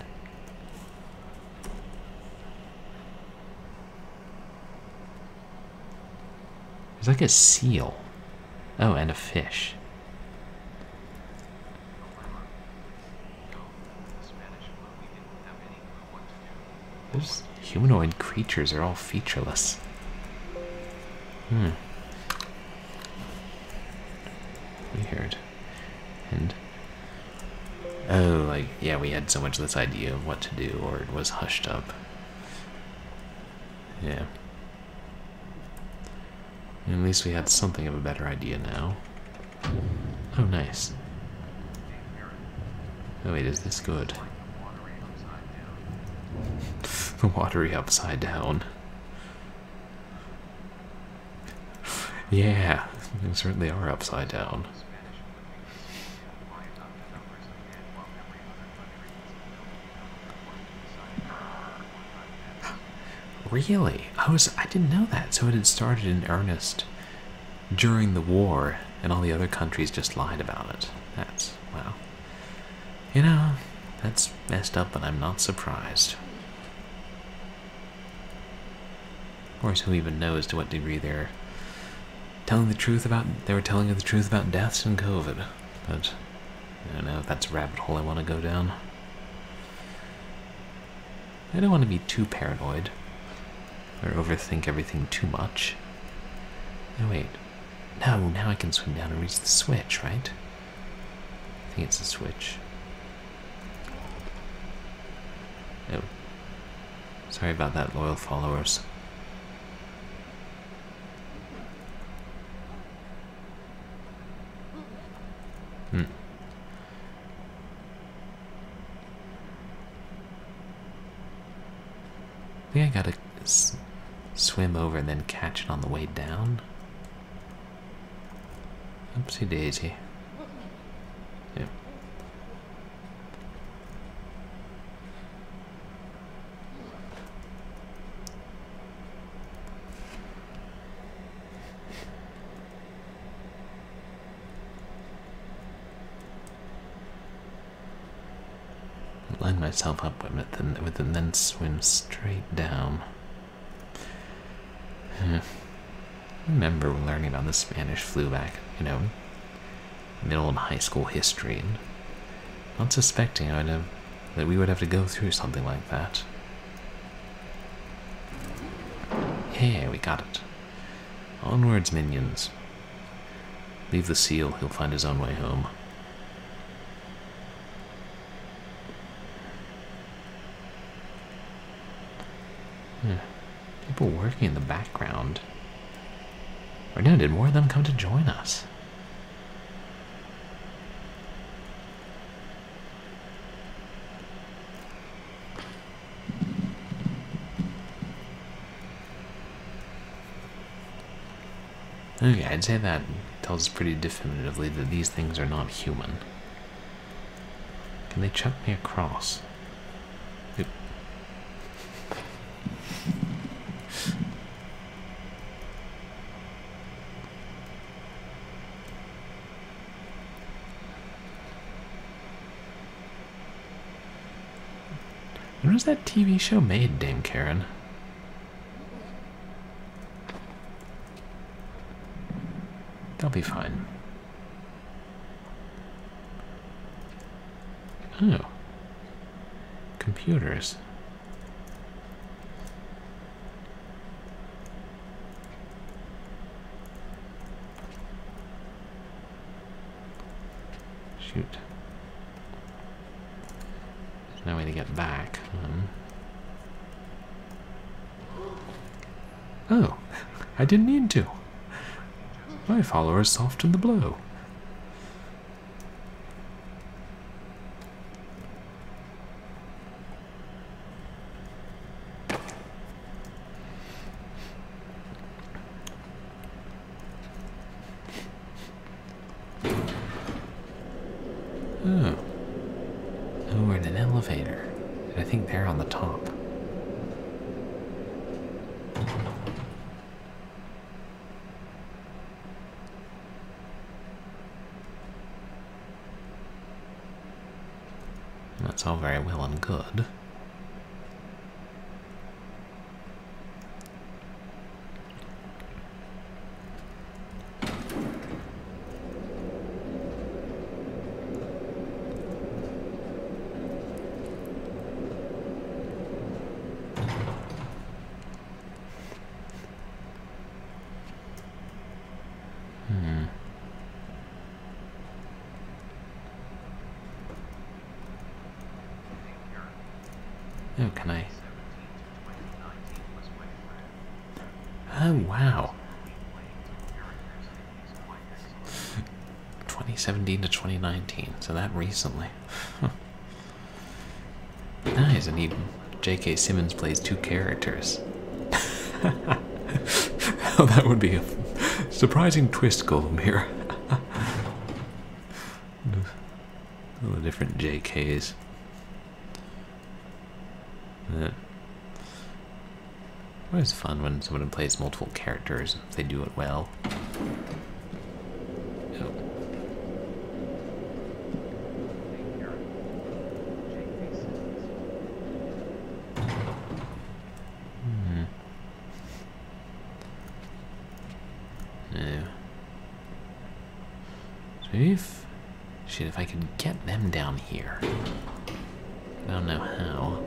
There's like a seal. Oh, and a fish. Those humanoid creatures are all featureless. Weird. And... oh, like, yeah, we had so much less idea of what to do, or it was hushed up. Yeah. At least we had something of a better idea now. Oh, nice. Oh wait, is this good? The watery upside down. Yeah, they certainly are upside down. Really? I didn't know that. So it had started in earnest during the war, and all the other countries just lied about it. That's, well, you know, that's messed up, but I'm not surprised. Of course, who even knows to what degree they're telling the truth about, they were telling you the truth about deaths and COVID, but I don't know if that's a rabbit hole I want to go down. I don't want to be too paranoid or overthink everything too much. No, wait. No, now I can swim down and reach the switch, right? I think it's the switch. Oh. Sorry about that, loyal followers. I think I gotta swim over and then catch it on the way down. Oopsie daisy. Yep. Line myself up with it and then swim straight down. I remember learning about the Spanish flu back, middle and high school history, and not suspecting that we would have to go through something like that. Yeah, we got it. Onwards, minions. Leave the seal, he'll find his own way home. People working in the background. Or no, did more of them come to join us? Okay, I'd say that tells us pretty definitively that these things are not human. Can they chuck me across? Oop. When was that TV show made, Dame Karen? They'll be fine. Oh. Computers. Shoot. There's no way to get back. Oh, I didn't need to. My followers softened the blow. Oh. Oh, we're in an elevator. I think they're on the top. That's all very well and good. Oh, can I? Oh, wow. 2017 to 2019, so that recently. Nice, and J.K. Simmons plays 2 characters. Oh, that would be a surprising twist, Golomir. All the different J.K.s. Always fun when someone plays multiple characters, if they do it well. Oh. No. Maybe if... Shit, if I could get them down here. I don't know how.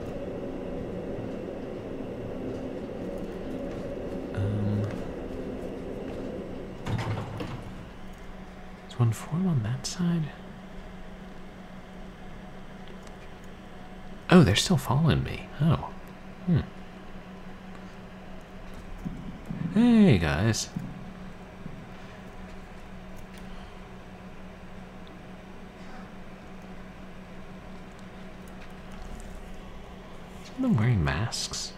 Does one form on that side? Oh, they're still following me. Oh. Hey, guys. Some of them wearing masks.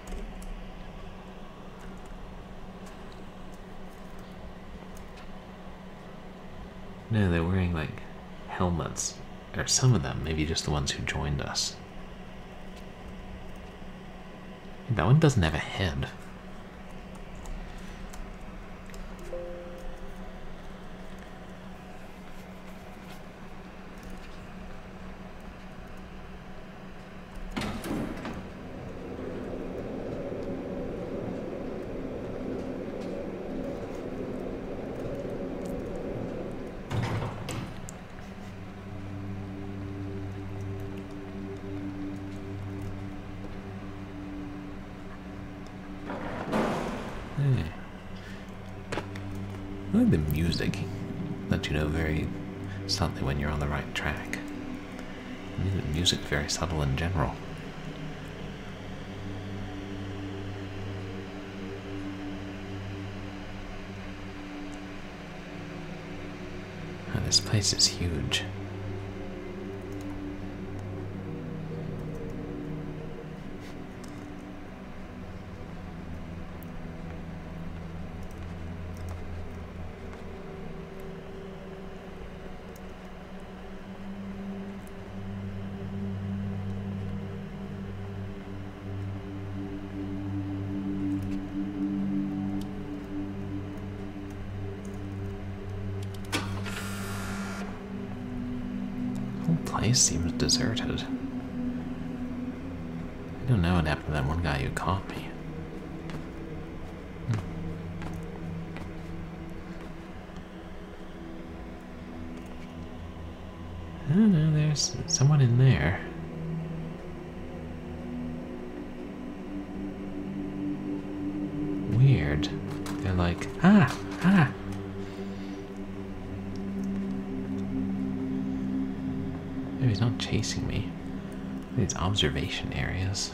No, they're wearing, like, helmets. Or some of them, maybe just the ones who joined us. That one doesn't have a head. I like the music. Let you know very subtly when you're on the right track. The music's very subtle in general. Oh, this place is huge. Place seems deserted. I don't know what happened to that one guy who caught me. I don't know, there's someone in there. Weird. They're like, ah! Maybe he's not chasing me. These observation areas.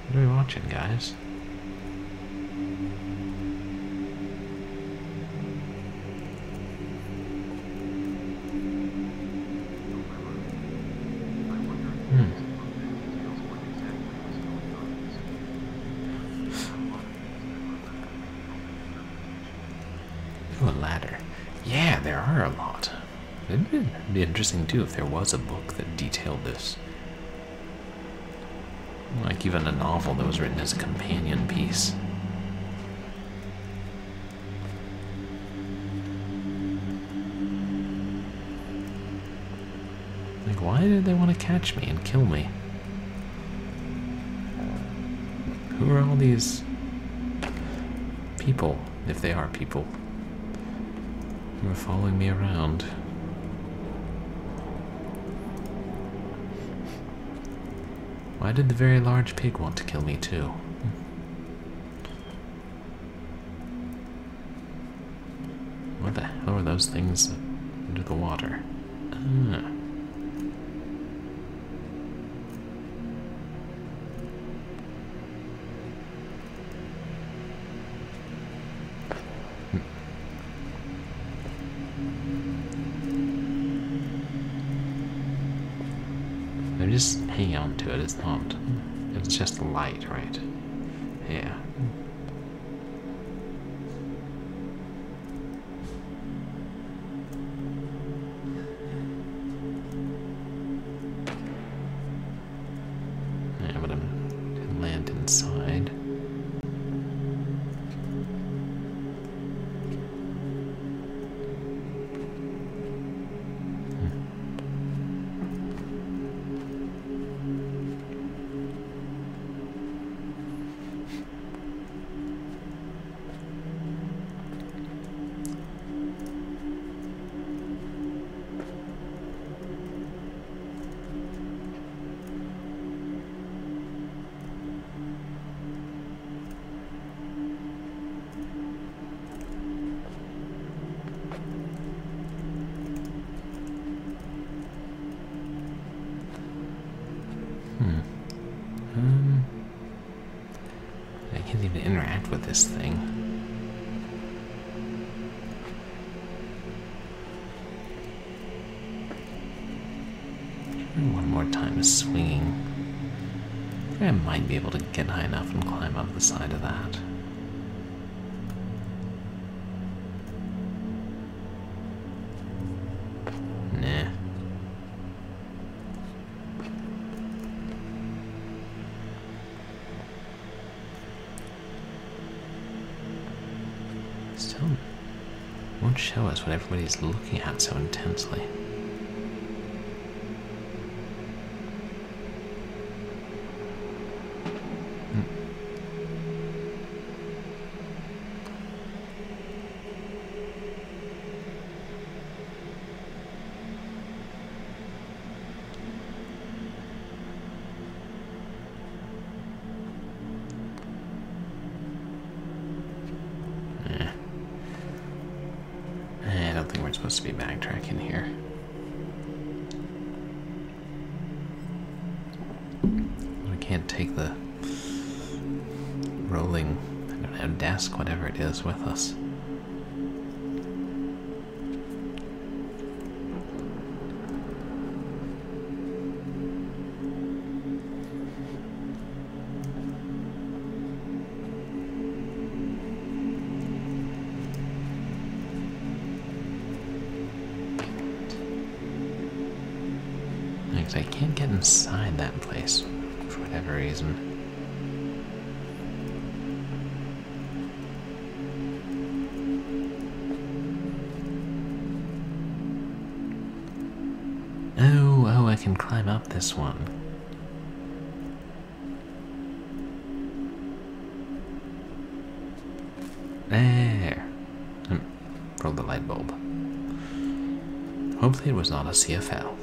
What are we watching, guys? Oh, a ladder. Yeah, there are a lot. It'd be interesting too if there was a book that detailed this. Like even a novel that was written as a companion piece. Like, why did they want to catch me and kill me? Who are all these people, if they are people, who are following me around? Why did the very large pig want to kill me too? What the hell are those things under the water? Ah. I'm just hanging on to it, it's not. It's just light, right? Yeah. Yeah, but I'm land inside. this thing. One more time is swinging. I might be able to get high enough and climb up the side of that. Nah. Still won't show us what everybody's looking at so intensely. I don't think we're supposed to be backtracking here. We can't take the rolling, I don't know, desk, whatever it is, with us. I can't get inside that place for whatever reason. Oh, I can climb up this one. There. Roll the light bulb. Hopefully it was not a CFL.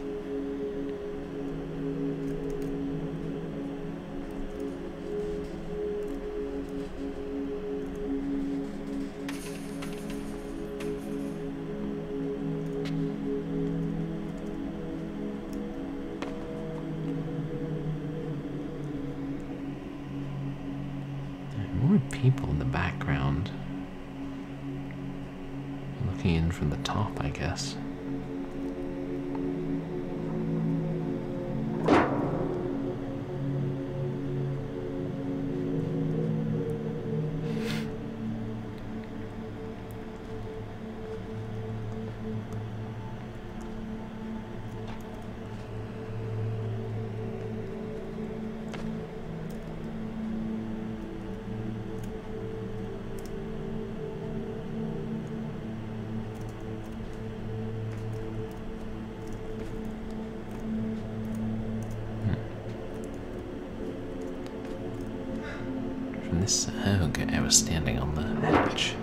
More people in the background. Looking in from the top, I guess. This, okay, I was standing on the edge.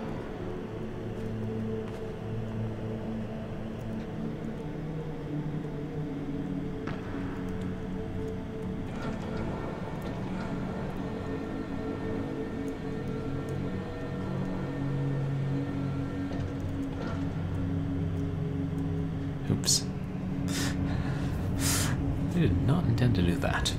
Oops. I did not intend to do that.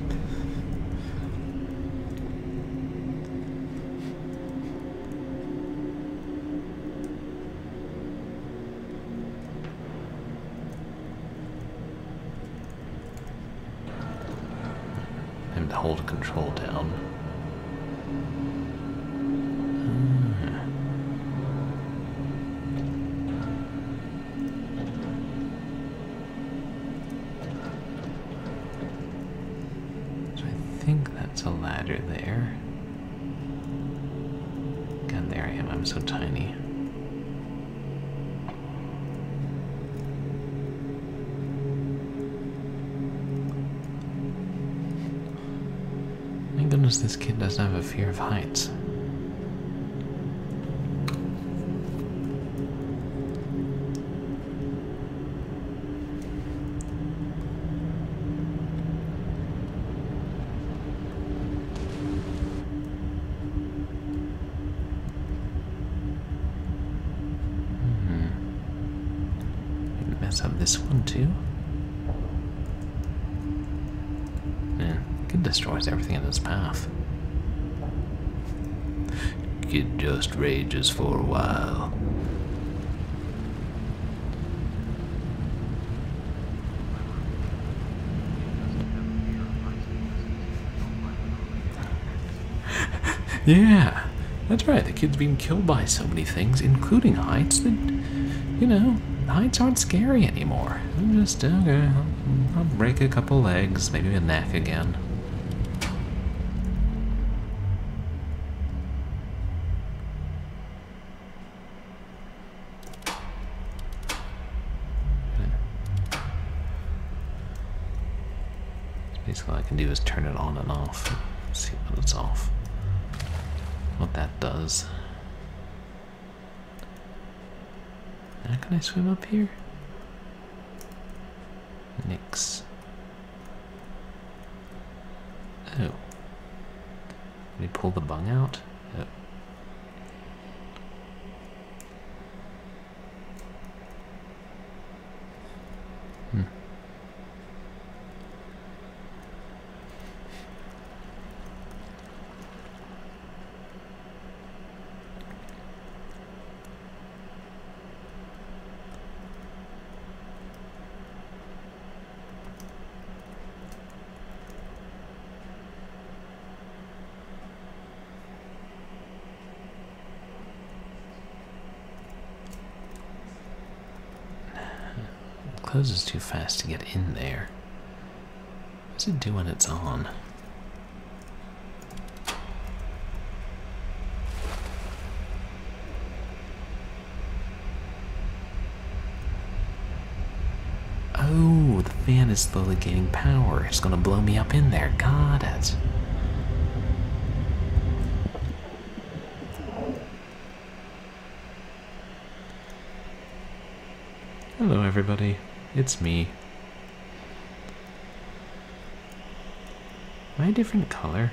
To hold control down. So I think that's a ladder there. God, there I am. I'm so tiny. Thank goodness this kid doesn't have a fear of heights. Maybe mess up this one too. Destroys everything in its path. think it just rages for a while. Yeah, that's right. The kid's been killed by so many things, including heights, that, you know, heights aren't scary anymore. I'm just, okay, I'll break a couple legs, maybe a neck again. Basically all I can do is turn it on and off. Let's see when it's off. What that does. Now can I swim up here? Nix. Oh. Did he pull the bung out? Oh. Closes too fast to get in there. What does it do when it's on? Oh, the fan is slowly gaining power. It's gonna blow me up in there. Got it. Hello, everybody. It's me. Am I a different color?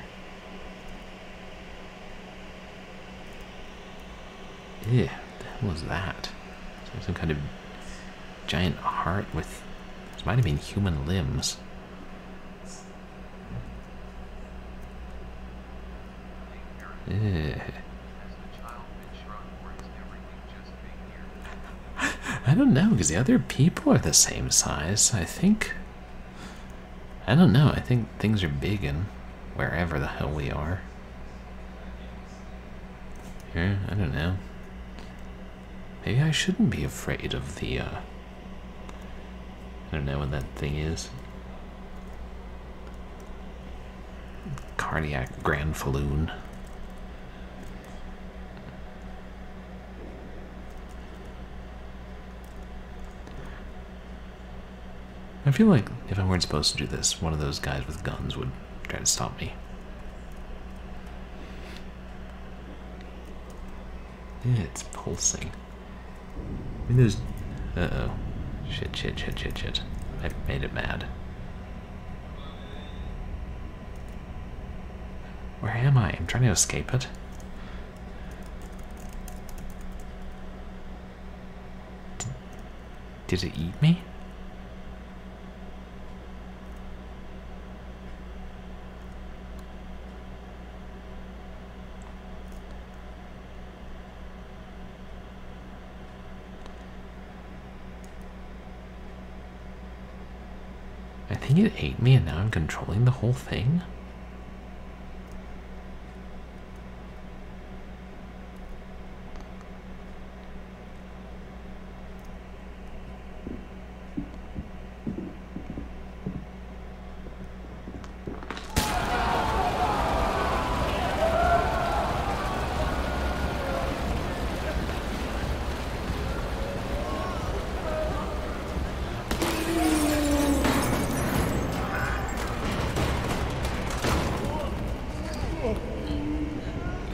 Ew, what the hell was that? It's like some kind of giant heart with... It might have been human limbs. Ew. I don't know, because the other people are the same size, I think. I don't know, I think things are big in wherever the hell we are. Here, I don't know. Maybe I shouldn't be afraid of the, I don't know what that thing is. Cardiac Granfaloon. I feel like if I weren't supposed to do this, one of those guys with guns would try to stop me. Yeah, it's pulsing. I mean, there's... Uh-oh. Shit. I made it mad. Where am I? I'm trying to escape it. Did it eat me? I think it ate me and now I'm controlling the whole thing?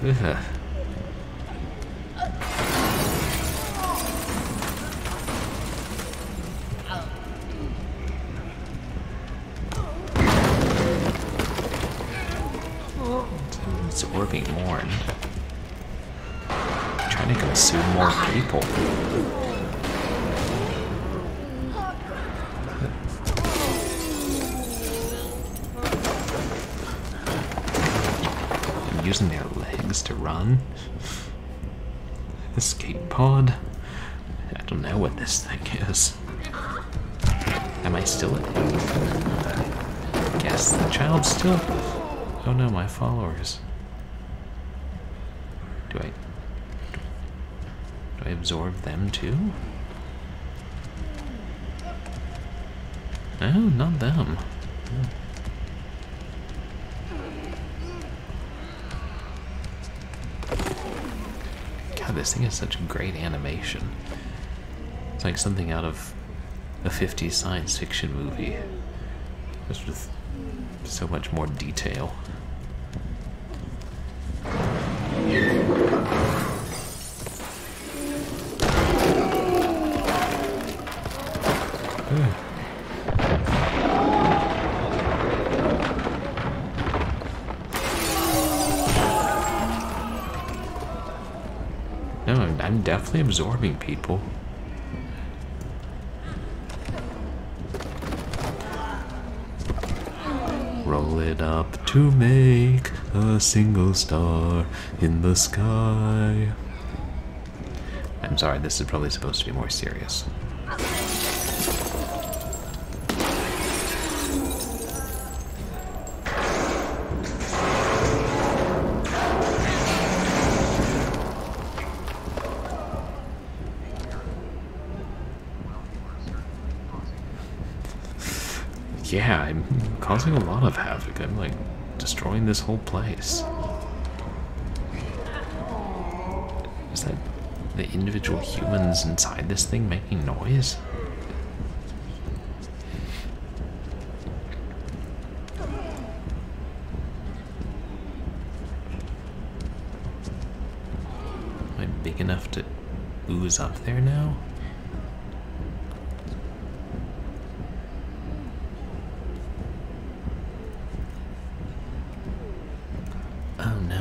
Ugh. It's orbing Morn. Trying to consume more people. I'm using their legs. legs to run. Escape pod? I don't know what this thing is. Am I still I guess the child still? Oh no, my followers. Do I absorb them too? No, not them. God, this thing has such great animation. It's like something out of a 50s science fiction movie. Just with so much more detail. No, I'm definitely absorbing people. Roll it up to make a single star in the sky. I'm sorry, this is probably supposed to be more serious. Yeah, I'm causing a lot of havoc. I'm like destroying this whole place. Is that the individual humans inside this thing making noise? Am I big enough to ooze up there now?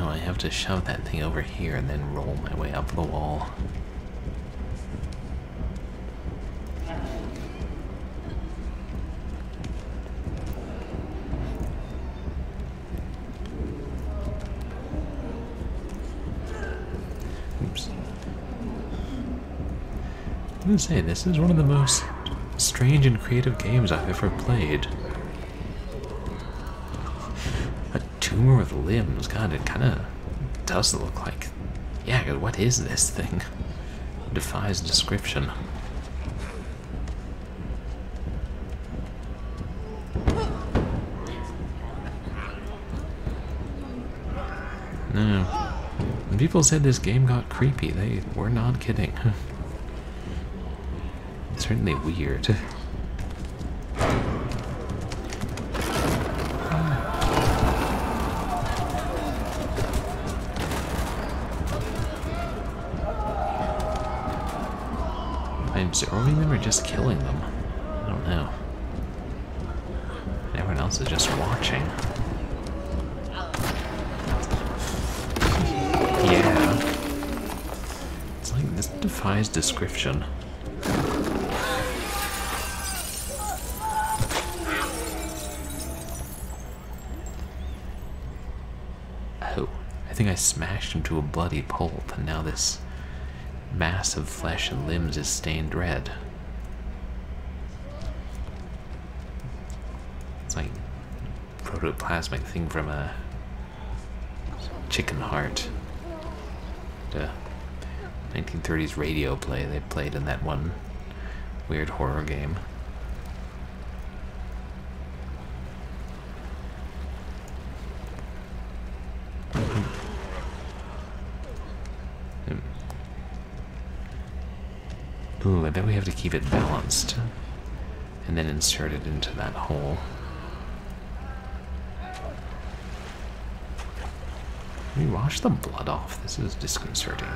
I have to shove that thing over here and then roll my way up the wall. Oops. I'm gonna say, this is one of the most strange and creative games I've ever played. Tumor with limbs. God, it kind of does look like... Yeah, what is this thing? It defies description. No. When people said this game got creepy, they were not kidding. It's certainly weird. Absorbing them or just killing them? I don't know. Everyone else is just watching. Yeah. It's like this defies description. Oh, I think I smashed him to a bloody pulp, and now this mass of flesh and limbs is stained red. It's like a protoplasmic thing from a chicken heart. The 1930s radio play they played in that one weird horror game. Ooh, I bet we have to keep it balanced and then insert it into that hole. Let me wash the blood off. This is disconcerting.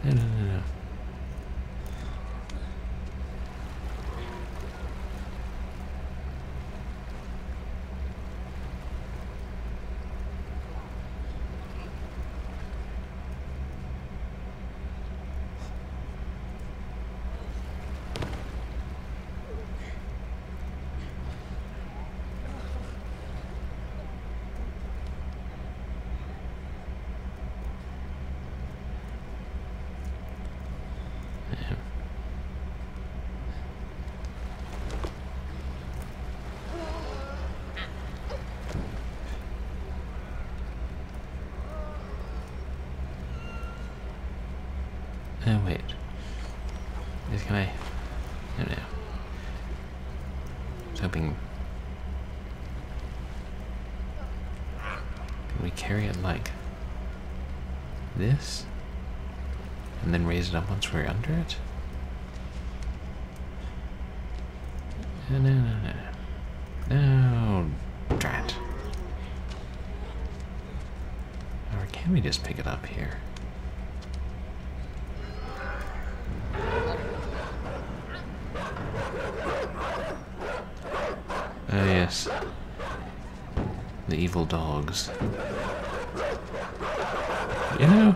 No. Oh, wait. Can I... I don't know. I was hoping... Can we carry it like... this? And then raise it up once we're under it? No, no, no, no. No, drat. Or can we just pick it up here? Oh yes. The evil dogs. You know,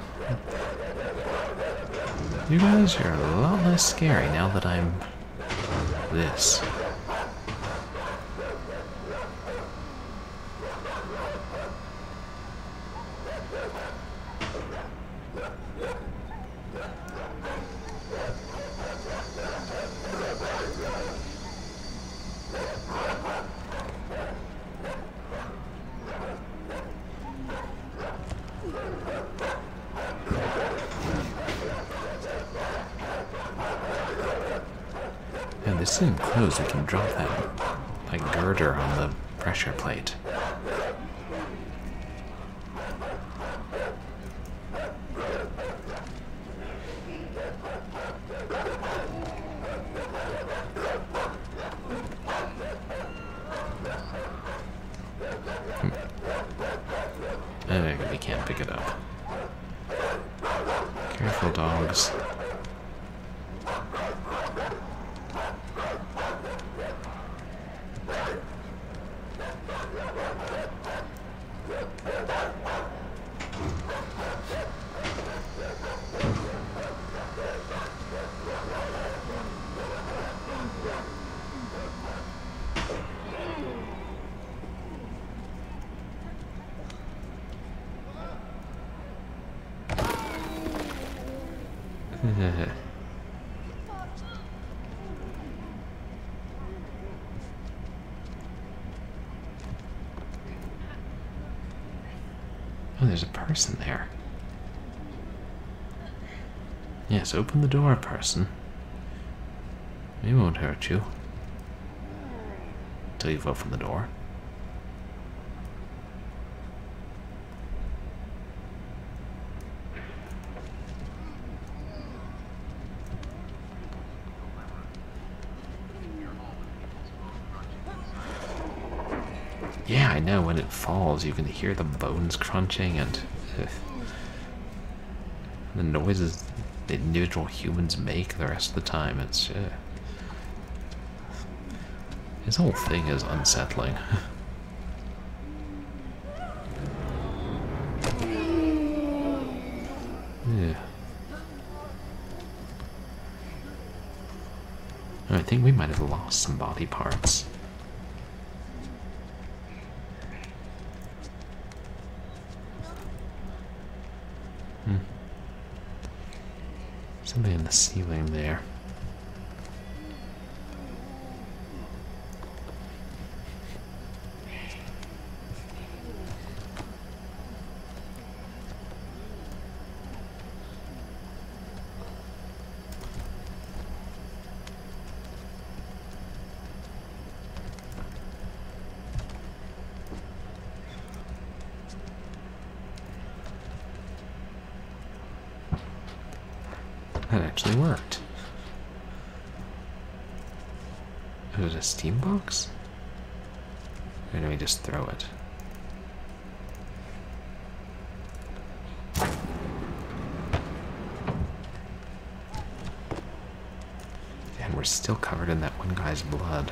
you guys are a lot less scary now that I'm this. And this isn't closed, we can drop that like girder on the pressure plate. We can't pick it up. Careful, dogs. Oh, there's a person there. Yes, open the door, person. We won't hurt you. Until you've opened the door. Yeah, I know, when it falls you can hear the bones crunching and the noises the individual humans make the rest of the time. It's this whole thing is unsettling. Yeah. I think we might have lost some body parts. Something in the ceiling there. That actually worked. Is it a steam box? Or do we just throw it? And we're still covered in that one guy's blood.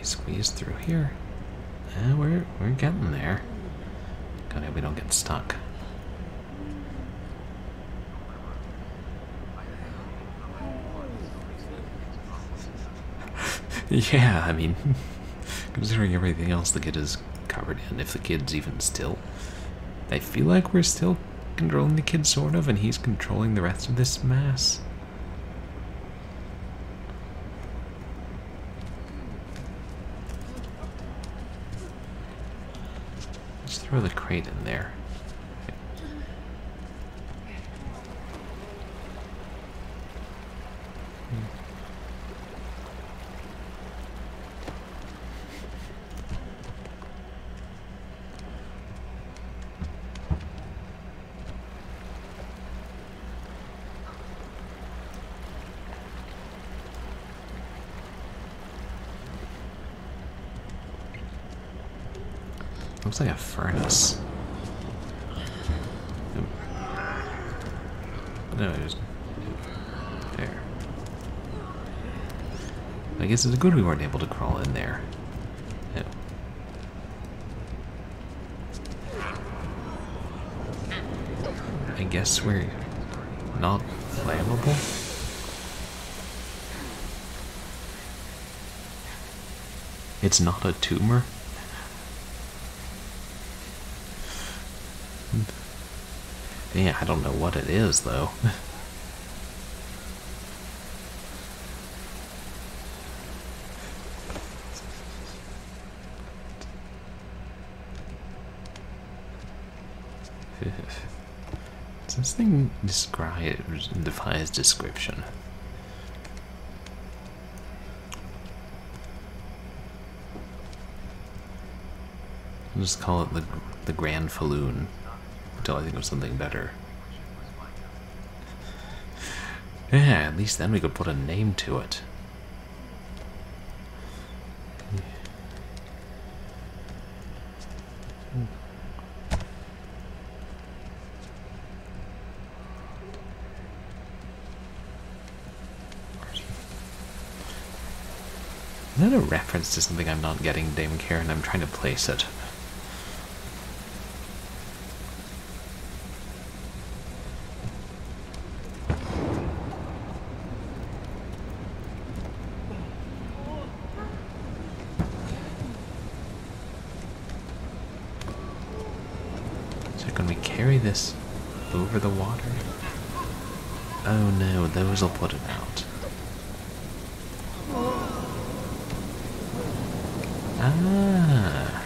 Squeeze through here. We're getting there. God, I hope we don't get stuck. Yeah, I mean, considering everything else the kid is covered in, if the kid's even still, I feel like we're still controlling the kid, sort of, and he's controlling the rest of this mass. Let's throw the crate in there. Looks like a furnace. No, it was there. I guess it's good we weren't able to crawl in there. Yeah. I guess we're not flammable. It's not a tumor. Yeah, I don't know what it is, though. This thing defies description. I'll just call it the Granfaloon until I think of something better. Yeah, at least then we could put a name to it. Is that a reference to something I'm not getting, Dame Karen? I'm trying to place it. So can we carry this over the water? Oh no, those will put it out. Ah.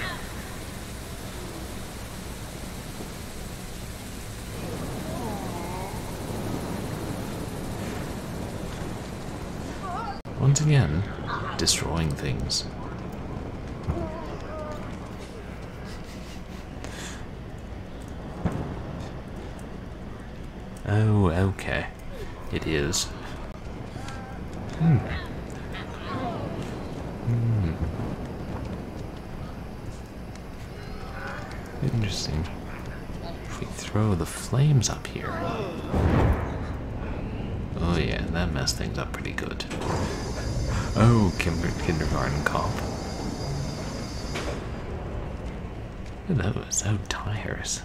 Once again, destroying things. Oh, okay. It is. Interesting. If we throw the flames up here. Oh yeah, that messed things up pretty good. Oh, kindergarten cop. Look at those, those tires.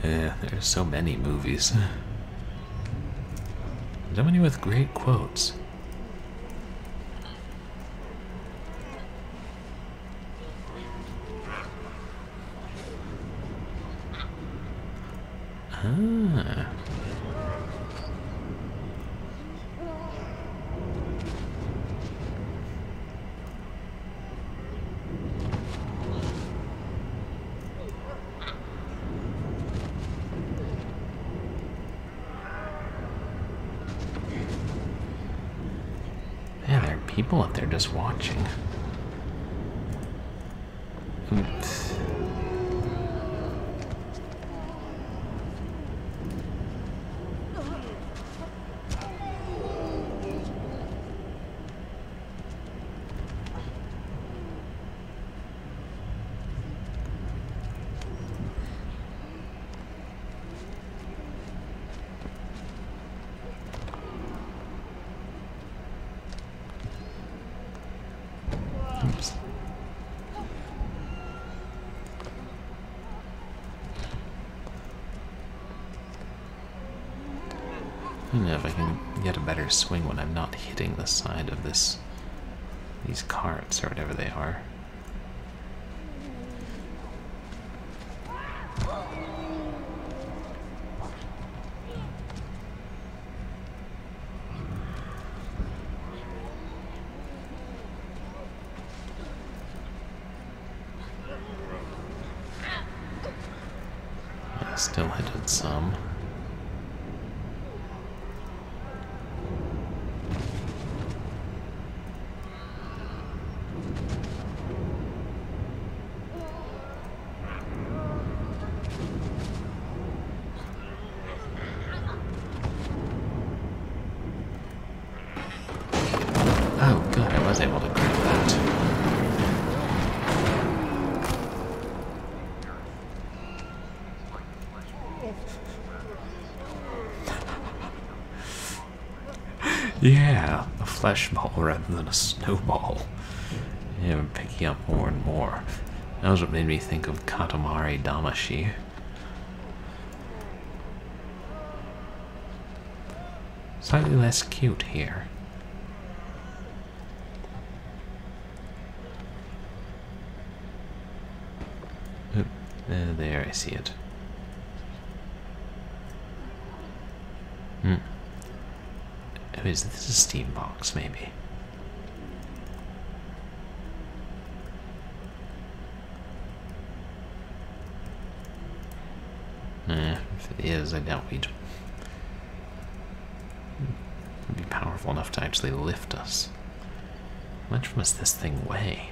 Yeah, there's so many movies. So many with great quotes. Ah. Yeah, there are people up there just watching. Oops. I don't know if I can get a better swing when I'm not hitting the side of these carts or whatever they are. I still hit it some. Oh good, I was able to grab that. Yeah, a flesh ball rather than a snowball. Yeah, I'm picking up more and more. That was what made me think of Katamari Damacy. Slightly less cute here. Oop, there, I see it. Oh, is this a steam box, maybe? If it is, I doubt we'd be powerful enough to actually lift us. How much must this thing weigh?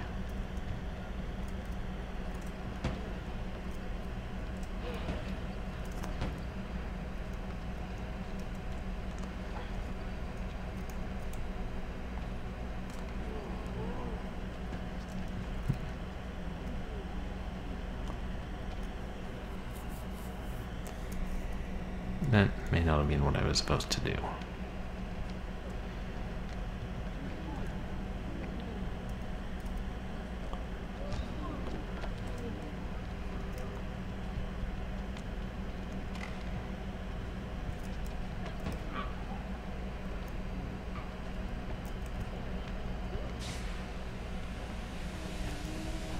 That may not have been what I was supposed to do.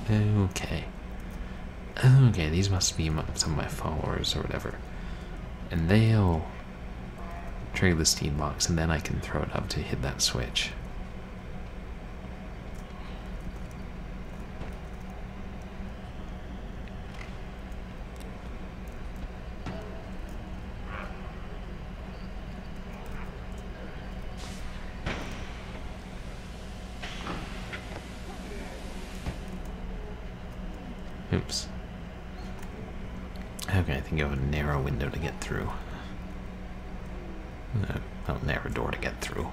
Okay. Okay, these must be some of my followers or whatever. And they'll trigger the steam box, and then I can throw it up to hit that switch. Oops. Okay, I think you have a narrow window to get through. Not a narrow door to get through.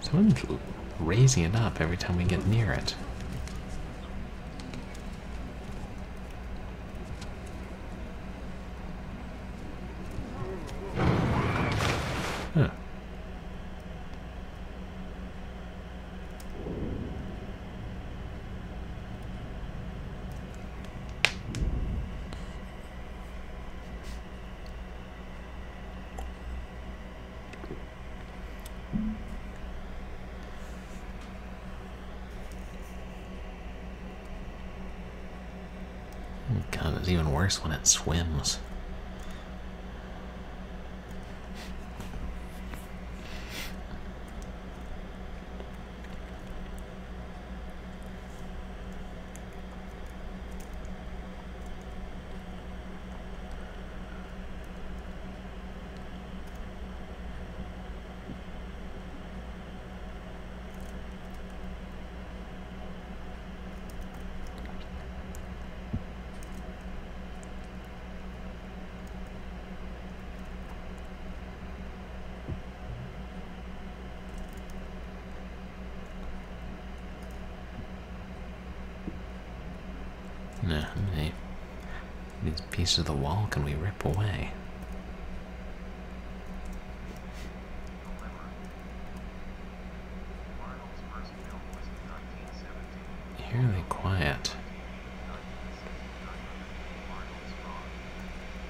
Someone's raising it up every time we get near it. Huh. God, it's even worse when it swims. How many these pieces of the wall can we rip away? Eerily quiet.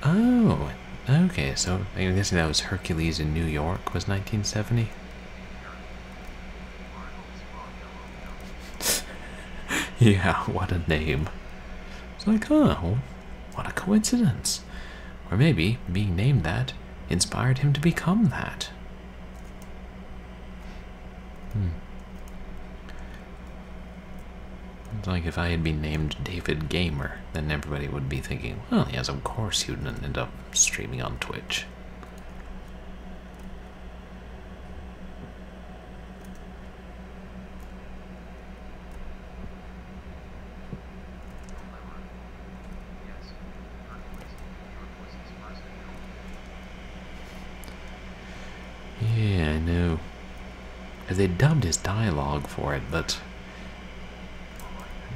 Oh, okay, so I'm guessing that was Hercules in New York was 1970? Yeah, what a name. It's like, oh, what a coincidence. Or maybe being named that inspired him to become that. It's like if I had been named David Gamer, then everybody would be thinking, well, yes, of course he would end up streaming on Twitch. Yeah, I know. As they dubbed his dialogue for it, but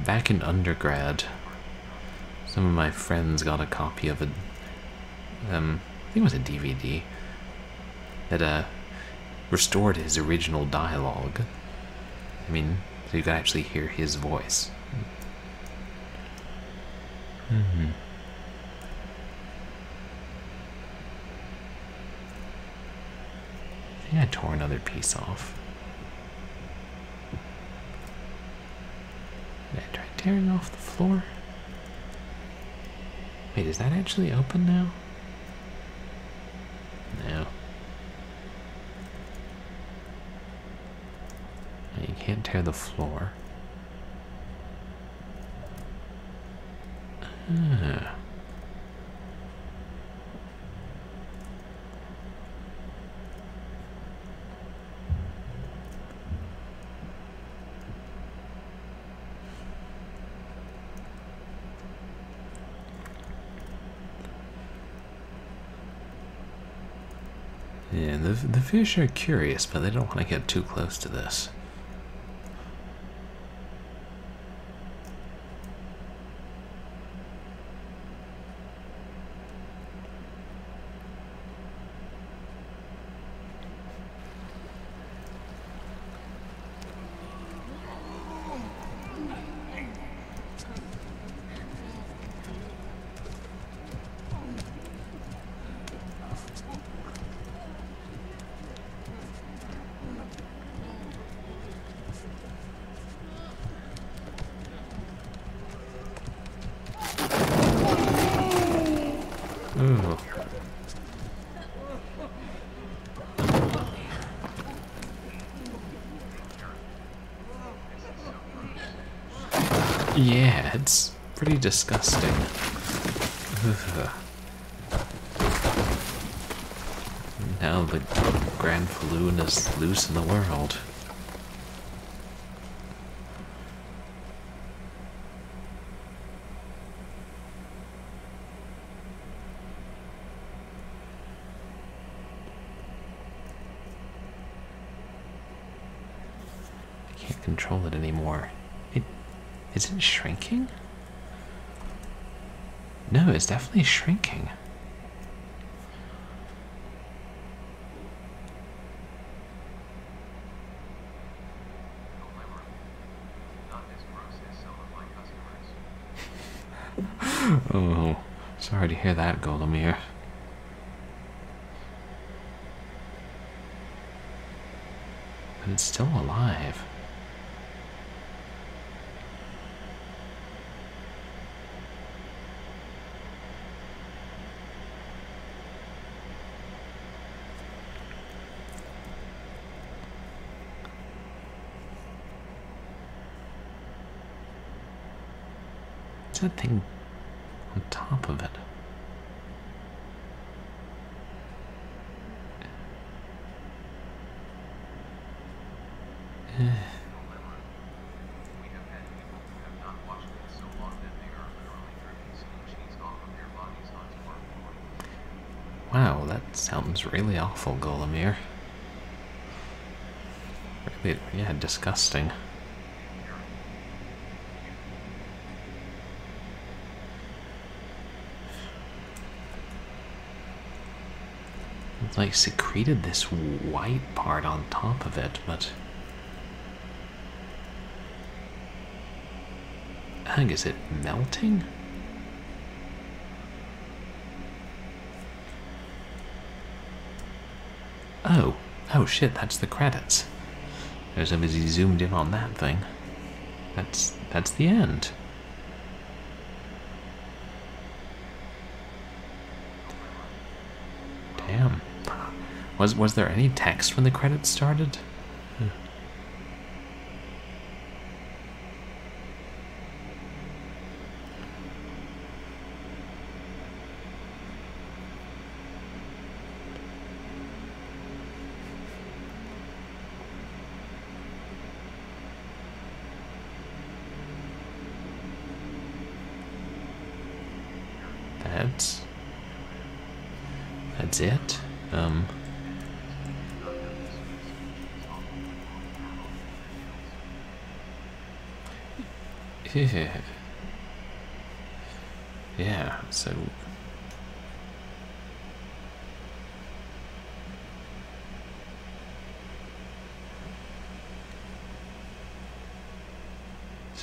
back in undergrad, some of my friends got a copy of it. I think it was a DVD that restored his original dialogue. I mean, so you could actually hear his voice. I think I tore another piece off. Did I try tearing off the floor? Wait, is that actually open now? No. You can't tear the floor. Ah. Yeah, the fish are curious, but they don't want to get too close to this. Ooh. Yeah, it's pretty disgusting. Ugh. Now the Granfaloon is loose in the world. I can't control it anymore. Is it shrinking? No, it's definitely shrinking. Oh, sorry to hear that, Golemir. But it's still alive. What's that thing on top of it? Wow, that sounds really awful, Golemir. Really, yeah, disgusting. like secreted this white part on top of it, but I think, is it melting? Oh shit, that's the credits. There's somebody zoomed in on that thing. That's the end. Damn. Was there any text when the credits started? That's it. Yeah, so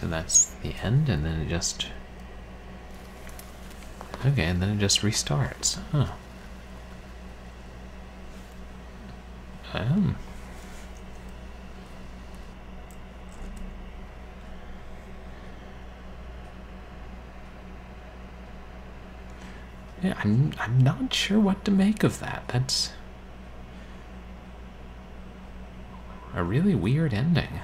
that's the end, and then it just okay, and then it just restarts. Huh. Yeah, I'm not sure what to make of that. That's a really weird ending.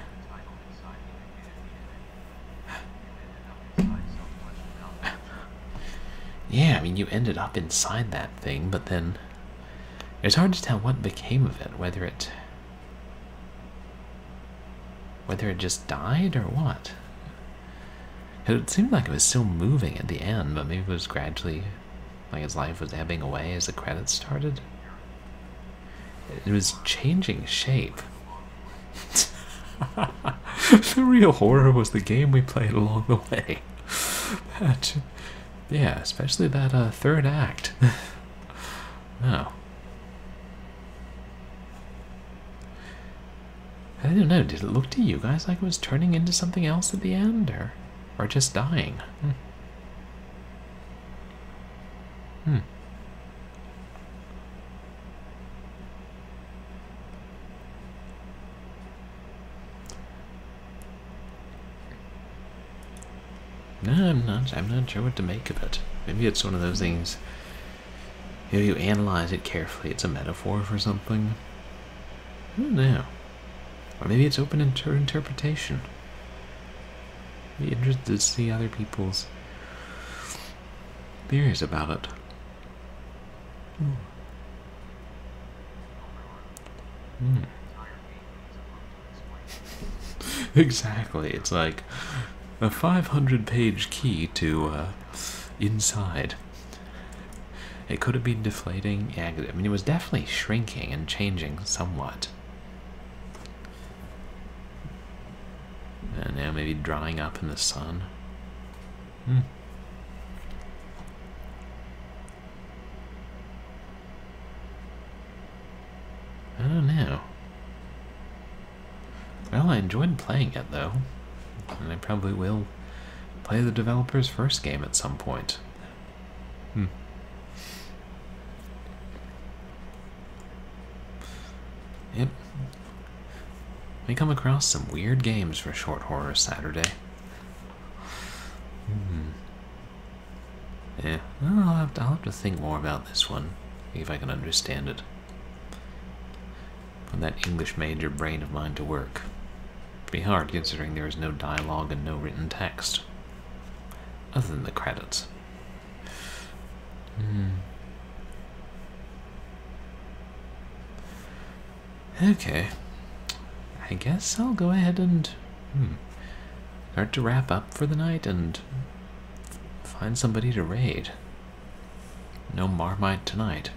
Yeah, I mean, you ended up inside that thing, but then it's hard to tell what became of it, whether it just died or what. It seemed like it was still moving at the end, but maybe it was gradually, like his life was ebbing away as the credits started. It was changing shape. The real horror was the game we played along the way. Yeah, especially that third act. Oh. I don't know, did it look to you guys like it was turning into something else at the end, or just dying? No, I'm not sure what to make of it. Maybe it's one of those things, if you analyze it carefully, it's a metaphor for something. I don't know. Or maybe it's open to interpretation. I'd be interested to see other people's theories about it. Exactly, it's like a 500-page key to inside. It could have been deflating. Yeah, I mean, it was definitely shrinking and changing somewhat. And now maybe drying up in the sun. I don't know. Well, I enjoyed playing it, though. And I probably will play the developer's first game at some point. Yep. We come across some weird games for Short Horror Saturday. Yeah, well, I'll have to think more about this one, see if I can understand it. Put that English major brain of mine to work. It'd be hard considering there is no dialogue and no written text, other than the credits. Okay, I guess I'll go ahead and start to wrap up for the night and find somebody to raid. No Marmite tonight.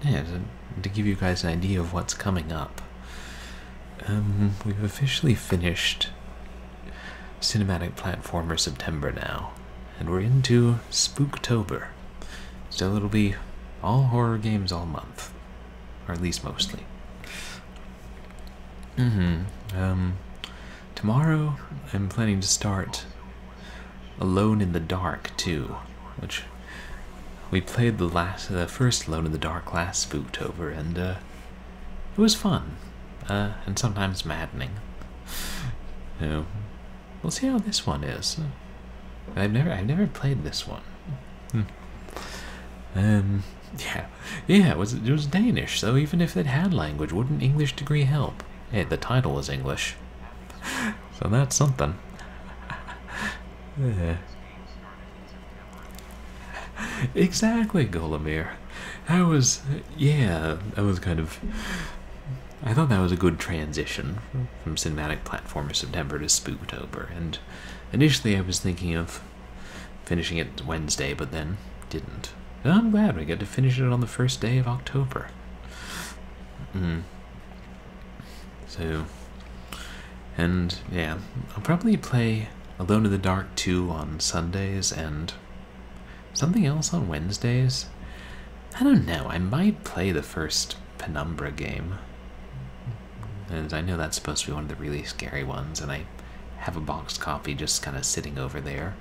Yeah, to give you guys an idea of what's coming up. We've officially finished Cinematic Platformer September now, and we're into Spooktober. So it'll be all horror games all month, or at least mostly. Tomorrow I'm planning to start Alone in the Dark 2, which we played the first Alone in the Dark last Spooktober, and it was fun, and sometimes maddening. We'll see how this one is. I've never played this one. Yeah, it was Danish, so even if it had language, wouldn't English degree help? Hey, the title was English, so that's something. Yeah. Exactly, Golemir. I was kind of... I thought that was a good transition from cinematic platformer September to Spooktober, and initially I was thinking of finishing it Wednesday, but then didn't. And I'm glad we get to finish it on the first day of October. So, and yeah, I'll probably play Alone in the Dark 2 on Sundays and something else on Wednesdays. I don't know, I might play the first Penumbra game, and I know that's supposed to be one of the really scary ones, and I have a boxed copy just kind of sitting over there.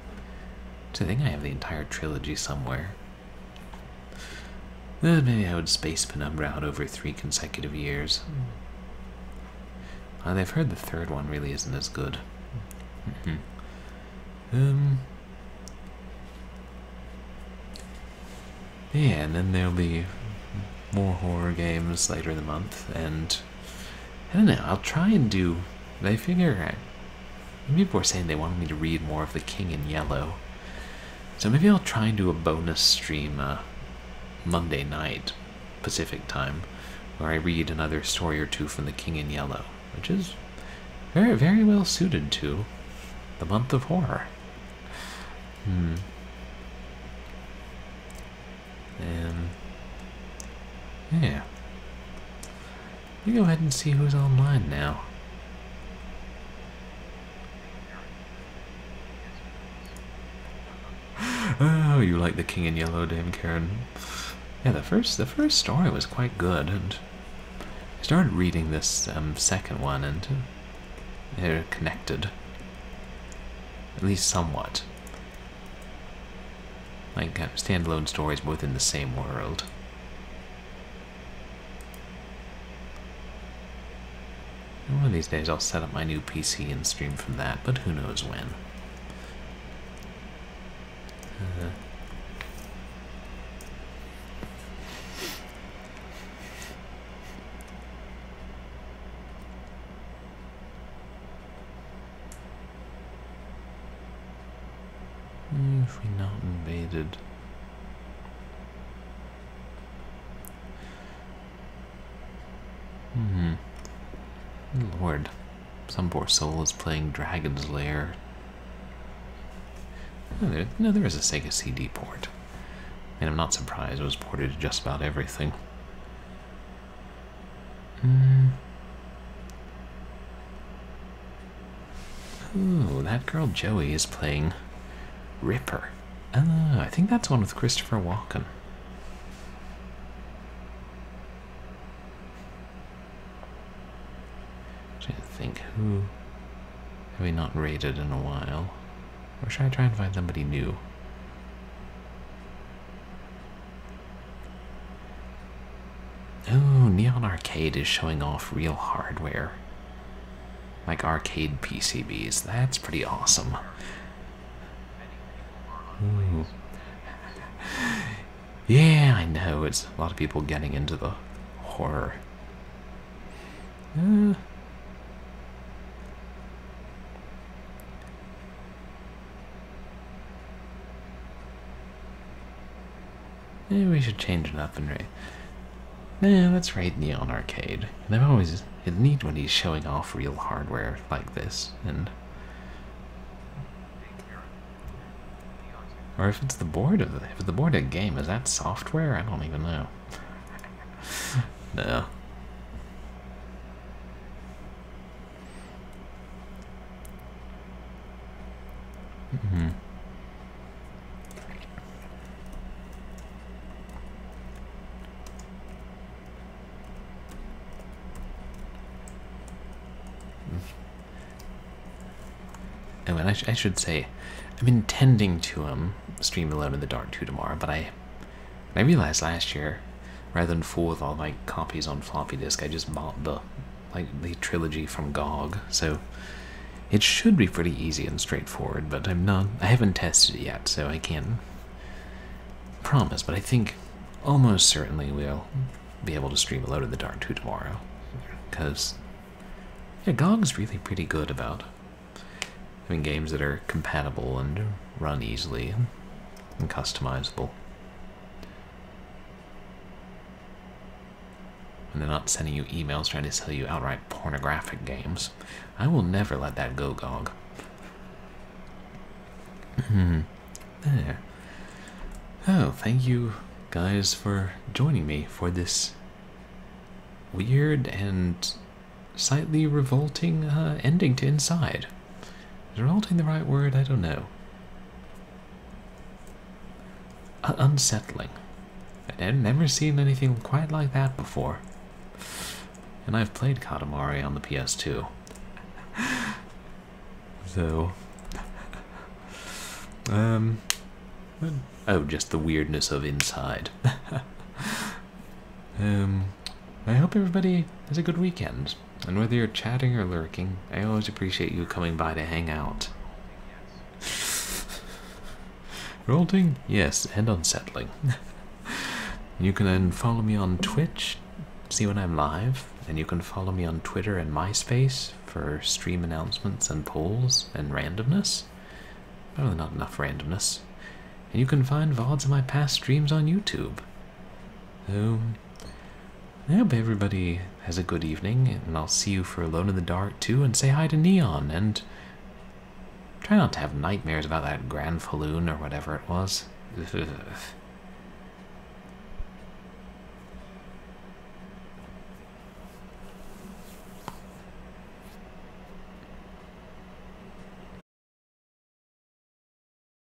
So I think I have the entire trilogy somewhere. Then maybe I would space Penumbra out over 3 consecutive years. I've heard the third one really isn't as good. Yeah, and then there'll be more horror games later in the month, and I don't know, I'll try and do... I figure... people were saying they wanted me to read more of The King in Yellow, so maybe I'll try and do a bonus stream Monday night, Pacific time, where I read another story or two from The King in Yellow, which is very, very well suited to the month of horror. And yeah, you go ahead and see who's online now. Oh, you like The King in Yellow, Dame Karen? Yeah, the first story was quite good, and I started reading this second one, and they're connected, at least somewhat. Like standalone stories within the same world. One of these days I'll set up my new PC and stream from that, but who knows when. If we not invaded. Lord, some poor soul is playing Dragon's Lair. No, there is a Sega CD port, and I'm not surprised it was ported to just about everything. Oh, that girl Joey is playing Ripper. I think that's one with Christopher Walken. Trying to think, who have we not rated in a while? Or should I try and find somebody new? Oh, Neon Arcade is showing off real hardware. Like arcade PCBs. That's pretty awesome. Ooh. Yeah, I know. It's a lot of people getting into the horror. Maybe we should change it up and rate. Nah, let's rate Neon Arcade. And it's neat when he's showing off real hardware like this, and or if it's the board of the game, is that software? I don't even know. No. Oh, and I should say, I'm intending to stream Alone in the Dark 2 tomorrow, but I realized last year, rather than fool with all my copies on floppy disk, I just bought the trilogy from GOG, so it should be pretty easy and straightforward, but I haven't tested it yet, so I can't promise, but I think almost certainly we'll be able to stream Alone in the Dark 2 tomorrow, because yeah, GOG's really pretty good about having games that are compatible and run easily and customizable. And they're not sending you emails trying to sell you outright pornographic games. I will never let that go, GOG. There. Oh, thank you guys for joining me for this weird and slightly revolting ending to Inside. Is revolting the right word? I don't know. Unsettling. I've never seen anything quite like that before. And I've played Katamari on the PS2. So... oh, just the weirdness of Inside. I hope everybody has a good weekend. And whether you're chatting or lurking, I always appreciate you coming by to hang out. Revolting? Yes, and unsettling. You can then follow me on Twitch, see when I'm live, and you can follow me on Twitter and MySpace for stream announcements and polls and randomness. Probably not enough randomness. And you can find VODs of my past streams on YouTube. So, I hope everybody has a good evening, and I'll see you for Alone in the Dark too, and say hi to Neon, and try not to have nightmares about that Granfaloon or whatever it was.